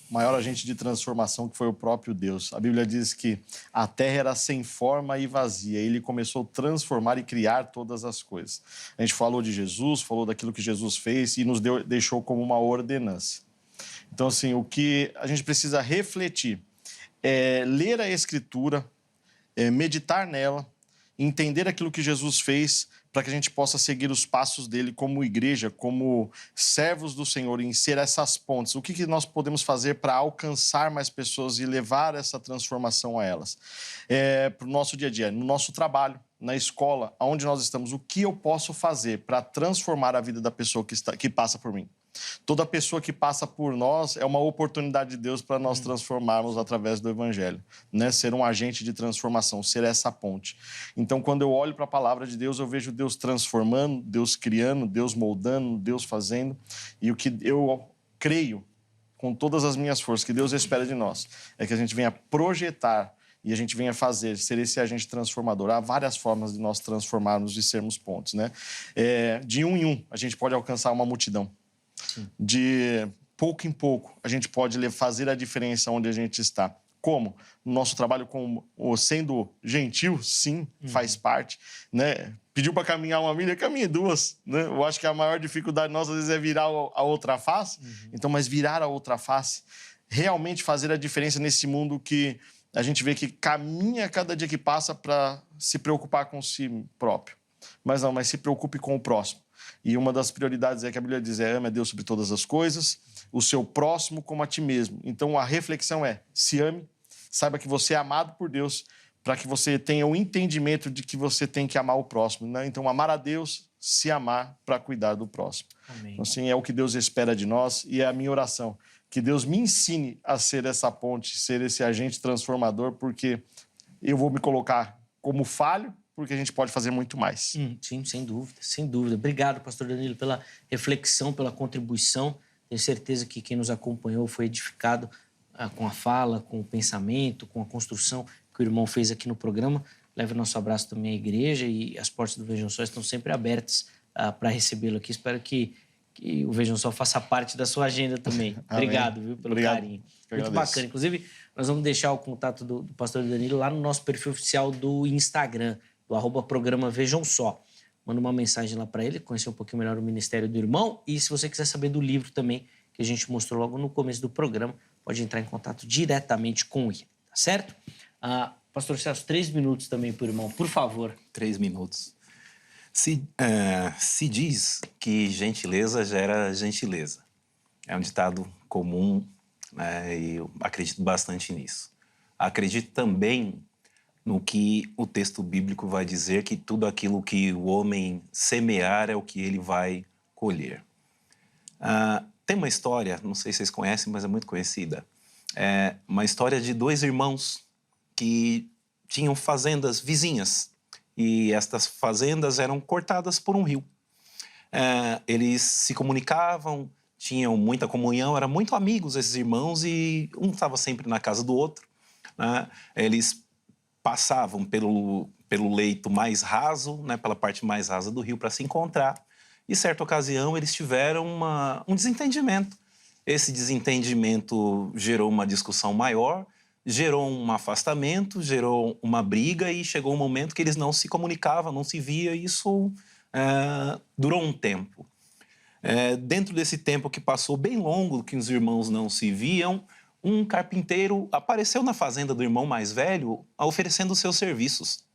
o maior agente de transformação, que foi o próprio Deus. A Bíblia diz que a terra era sem forma e vazia. Ele começou a transformar e criar todas as coisas. A gente falou de Jesus, falou daquilo que Jesus fez e nos deixou como uma ordenança. Então, assim, o que a gente precisa refletir é ler a Escritura, meditar nela, entender aquilo que Jesus fez para que a gente possa seguir os passos dele como igreja, como servos do Senhor, em ser essas pontes. O que nós podemos fazer para alcançar mais pessoas e levar essa transformação a elas? Para o nosso dia a dia, no nosso trabalho, na escola, onde nós estamos, o que eu posso fazer para transformar a vida da pessoa que passa por mim? Toda pessoa que passa por nós é uma oportunidade de Deus para nós transformarmos através do Evangelho, né? Ser um agente de transformação, ser essa ponte. Então, quando eu olho para a palavra de Deus, eu vejo Deus transformando, Deus criando, Deus moldando, Deus fazendo. E o que eu creio, com todas as minhas forças, que Deus espera de nós, é que a gente venha projetar e a gente venha fazer, ser esse agente transformador. Há várias formas de nós transformarmos e sermos pontes, né? De um em um, a gente pode alcançar uma multidão. Sim. De pouco em pouco, a gente pode fazer a diferença onde a gente está. Como? No nosso trabalho, sendo gentil, sim, faz parte, né? Pediu para caminhar 1 milha, caminhe 2, né? Eu acho que a maior dificuldade nossa, às vezes, é virar a outra face. Então, mas virar a outra face, realmente fazer a diferença nesse mundo que a gente vê que caminha cada dia que passa para se preocupar com si próprio. Mas se preocupe com o próximo. E uma das prioridades que a Bíblia diz ame a Deus sobre todas as coisas, o seu próximo como a ti mesmo. Então, a reflexão se ame, saiba que você é amado por Deus, para que você tenha o entendimento de que você tem que amar o próximo, né? Então, amar a Deus, se amar para cuidar do próximo. Amém. Então, assim, é o que Deus espera de nós e é a minha oração. Que Deus me ensine a ser essa ponte, ser esse agente transformador, porque eu vou me colocar como falho, porque a gente pode fazer muito mais. Sim, sem dúvida, sem dúvida. Obrigado, pastor Danilo, pela reflexão, pela contribuição. Tenho certeza que quem nos acompanhou foi edificado com a fala, com o pensamento, com a construção que o irmão fez aqui no programa. Leve nosso abraço também à igreja e as portas do Vejam Só estão sempre abertas para recebê-lo aqui. Espero que o Vejam Só faça parte da sua agenda também. Obrigado, viu, pelo carinho. Muito bacana. Inclusive, nós vamos deixar o contato do pastor Danilo lá no nosso perfil oficial do Instagram, do @programa Vejam Só. Manda uma mensagem lá para ele, conhecer um pouquinho melhor o ministério do irmão. E se você quiser saber do livro também, que a gente mostrou logo no começo do programa, pode entrar em contato diretamente com ele, tá certo? Pastor Celso, 3 minutos também para o irmão, por favor. 3 minutos. Se diz que gentileza gera gentileza. É um ditado comum, né, e eu acredito bastante nisso. Acredito também no que o texto bíblico vai dizer, que tudo aquilo que o homem semear é o que ele vai colher. Tem uma história, não sei se vocês conhecem, mas é muito conhecida. É uma história de 2 irmãos que tinham fazendas vizinhas e estas fazendas eram cortadas por um rio. Eles se comunicavam, tinham muita comunhão, eram muito amigos esses irmãos e um estava sempre na casa do outro, né? Eles passavam pelo leito mais raso, né, pela parte mais rasa do rio para se encontrar. E certa ocasião eles tiveram um desentendimento. Esse desentendimento gerou uma discussão maior, gerou um afastamento, gerou uma briga e chegou um momento que eles não se comunicavam, não se via e isso durou um tempo. Dentro desse tempo que passou bem longo, que os irmãos não se viam, um carpinteiro apareceu na fazenda do irmão mais velho oferecendo os seus serviços.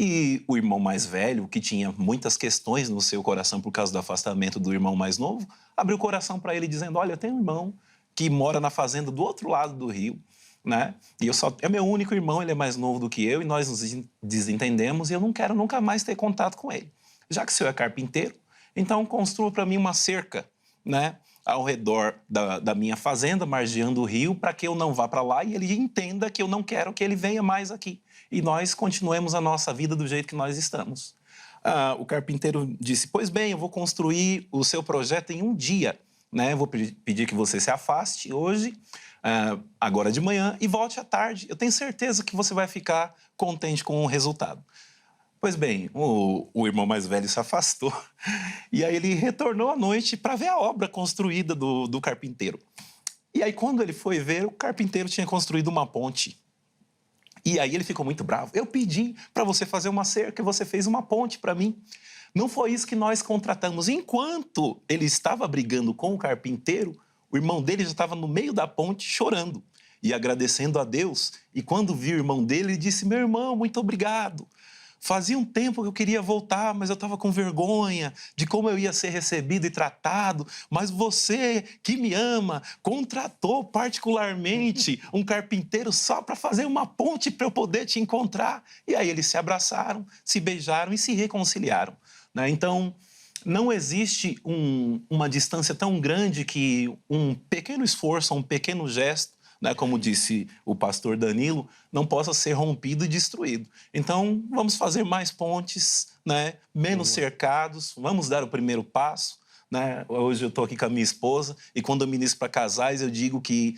E o irmão mais velho, que tinha muitas questões no seu coração por causa do afastamento do irmão mais novo, abriu o coração para ele dizendo, olha, tem um irmão que mora na fazenda do outro lado do rio, né? E é meu único irmão, ele é mais novo do que eu e nós nos desentendemos e eu não quero nunca mais ter contato com ele. Já que o senhor é carpinteiro, então construa para mim uma cerca, né, ao redor da minha fazenda, margeando o rio, para que eu não vá para lá e ele entenda que eu não quero que ele venha mais aqui. E nós continuemos a nossa vida do jeito que nós estamos. O carpinteiro disse, pois bem, eu vou construir o seu projeto em um dia, né? Vou pedir que você se afaste hoje, agora de manhã, e volte à tarde. Eu tenho certeza que você vai ficar contente com o resultado. Pois bem, o irmão mais velho se afastou e aí ele retornou à noite para ver a obra construída do carpinteiro. E aí, quando ele foi ver, o carpinteiro tinha construído uma ponte. E aí ele ficou muito bravo. Eu pedi para você fazer uma cerca e você fez uma ponte para mim. Não foi isso que nós contratamos. Enquanto ele estava brigando com o carpinteiro, o irmão dele já estava no meio da ponte chorando e agradecendo a Deus. E quando viu o irmão dele, ele disse, meu irmão, muito obrigado. Fazia um tempo que eu queria voltar, mas eu estava com vergonha de como eu ia ser recebido e tratado. Mas você, que me ama, contratou particularmente um carpinteiro só para fazer uma ponte para eu poder te encontrar. E aí eles se abraçaram, se beijaram e se reconciliaram, né? Então, não existe uma distância tão grande que um pequeno esforço, um pequeno gesto, né, como disse o pastor Danilo, não possa ser rompido e destruído. Então, vamos fazer mais pontes, né, menos cercados, vamos dar o primeiro passo, né? Hoje eu estou aqui com a minha esposa e quando eu ministro para casais, eu digo que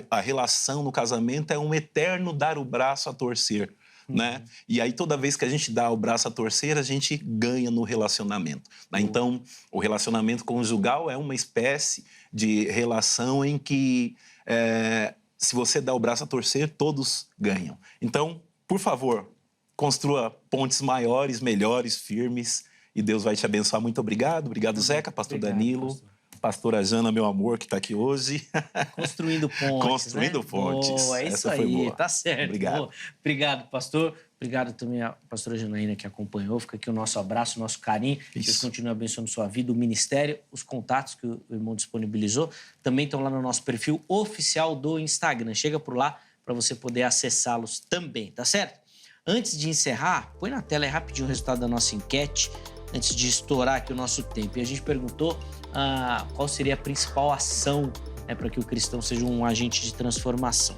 a relação no casamento é um eterno dar o braço a torcer. Né? E aí, toda vez que a gente dá o braço a torcer, a gente ganha no relacionamento. Né? Então, o relacionamento conjugal é uma espécie de relação em que se você dá o braço a torcer, todos ganham. Então, por favor, construa pontes maiores, melhores, firmes, e Deus vai te abençoar. Muito obrigado. Obrigado, Zeca, pastor Danilo, pastora Jana, meu amor, que está aqui hoje. Construindo pontes, Construindo pontes. Boa, é isso Essa aí, foi boa. tá certo. Obrigado. Boa. Obrigado, pastor. Obrigado também à pastora Janaína que acompanhou. Fica aqui o nosso abraço, o nosso carinho. Isso. Deus continue abençoando sua vida, o ministério, os contatos que o irmão disponibilizou. Também estão lá no nosso perfil oficial do Instagram. Chega por lá para você poder acessá-los também, tá certo? Antes de encerrar, põe na tela aí rapidinho o resultado da nossa enquete, antes de estourar aqui o nosso tempo. E a gente perguntou qual seria a principal ação, né, para que o cristão seja um agente de transformação.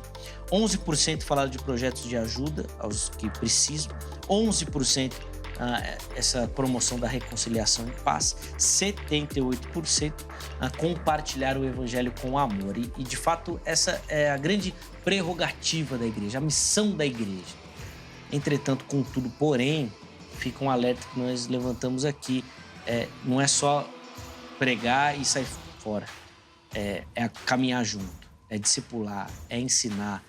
11% falaram de projetos de ajuda aos que precisam, 11% essa promoção da reconciliação e paz, 78% compartilhar o evangelho com amor. E, de fato, essa é a grande prerrogativa da igreja, a missão da igreja. Entretanto, contudo, porém, fica um alerta que nós levantamos aqui. Não é só pregar e sair fora. É caminhar junto, é discipular, é ensinar,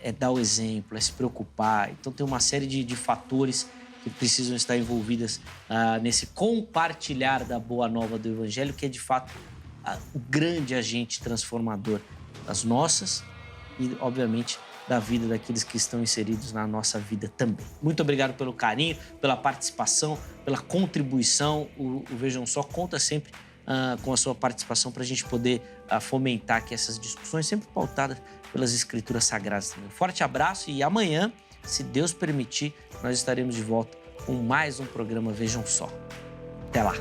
é dar o exemplo, é se preocupar. Então tem uma série de fatores que precisam estar envolvidas nesse compartilhar da boa nova do evangelho, que é de fato o grande agente transformador das nossas e, obviamente, da vida daqueles que estão inseridos na nossa vida também. Muito obrigado pelo carinho, pela participação, pela contribuição. O Vejam Só conta sempre com a sua participação para a gente poder fomentar aqui essas discussões, sempre pautadas pelas Escrituras Sagradas também. Um forte abraço e amanhã, se Deus permitir, nós estaremos de volta com mais um programa Vejam Só. Até lá!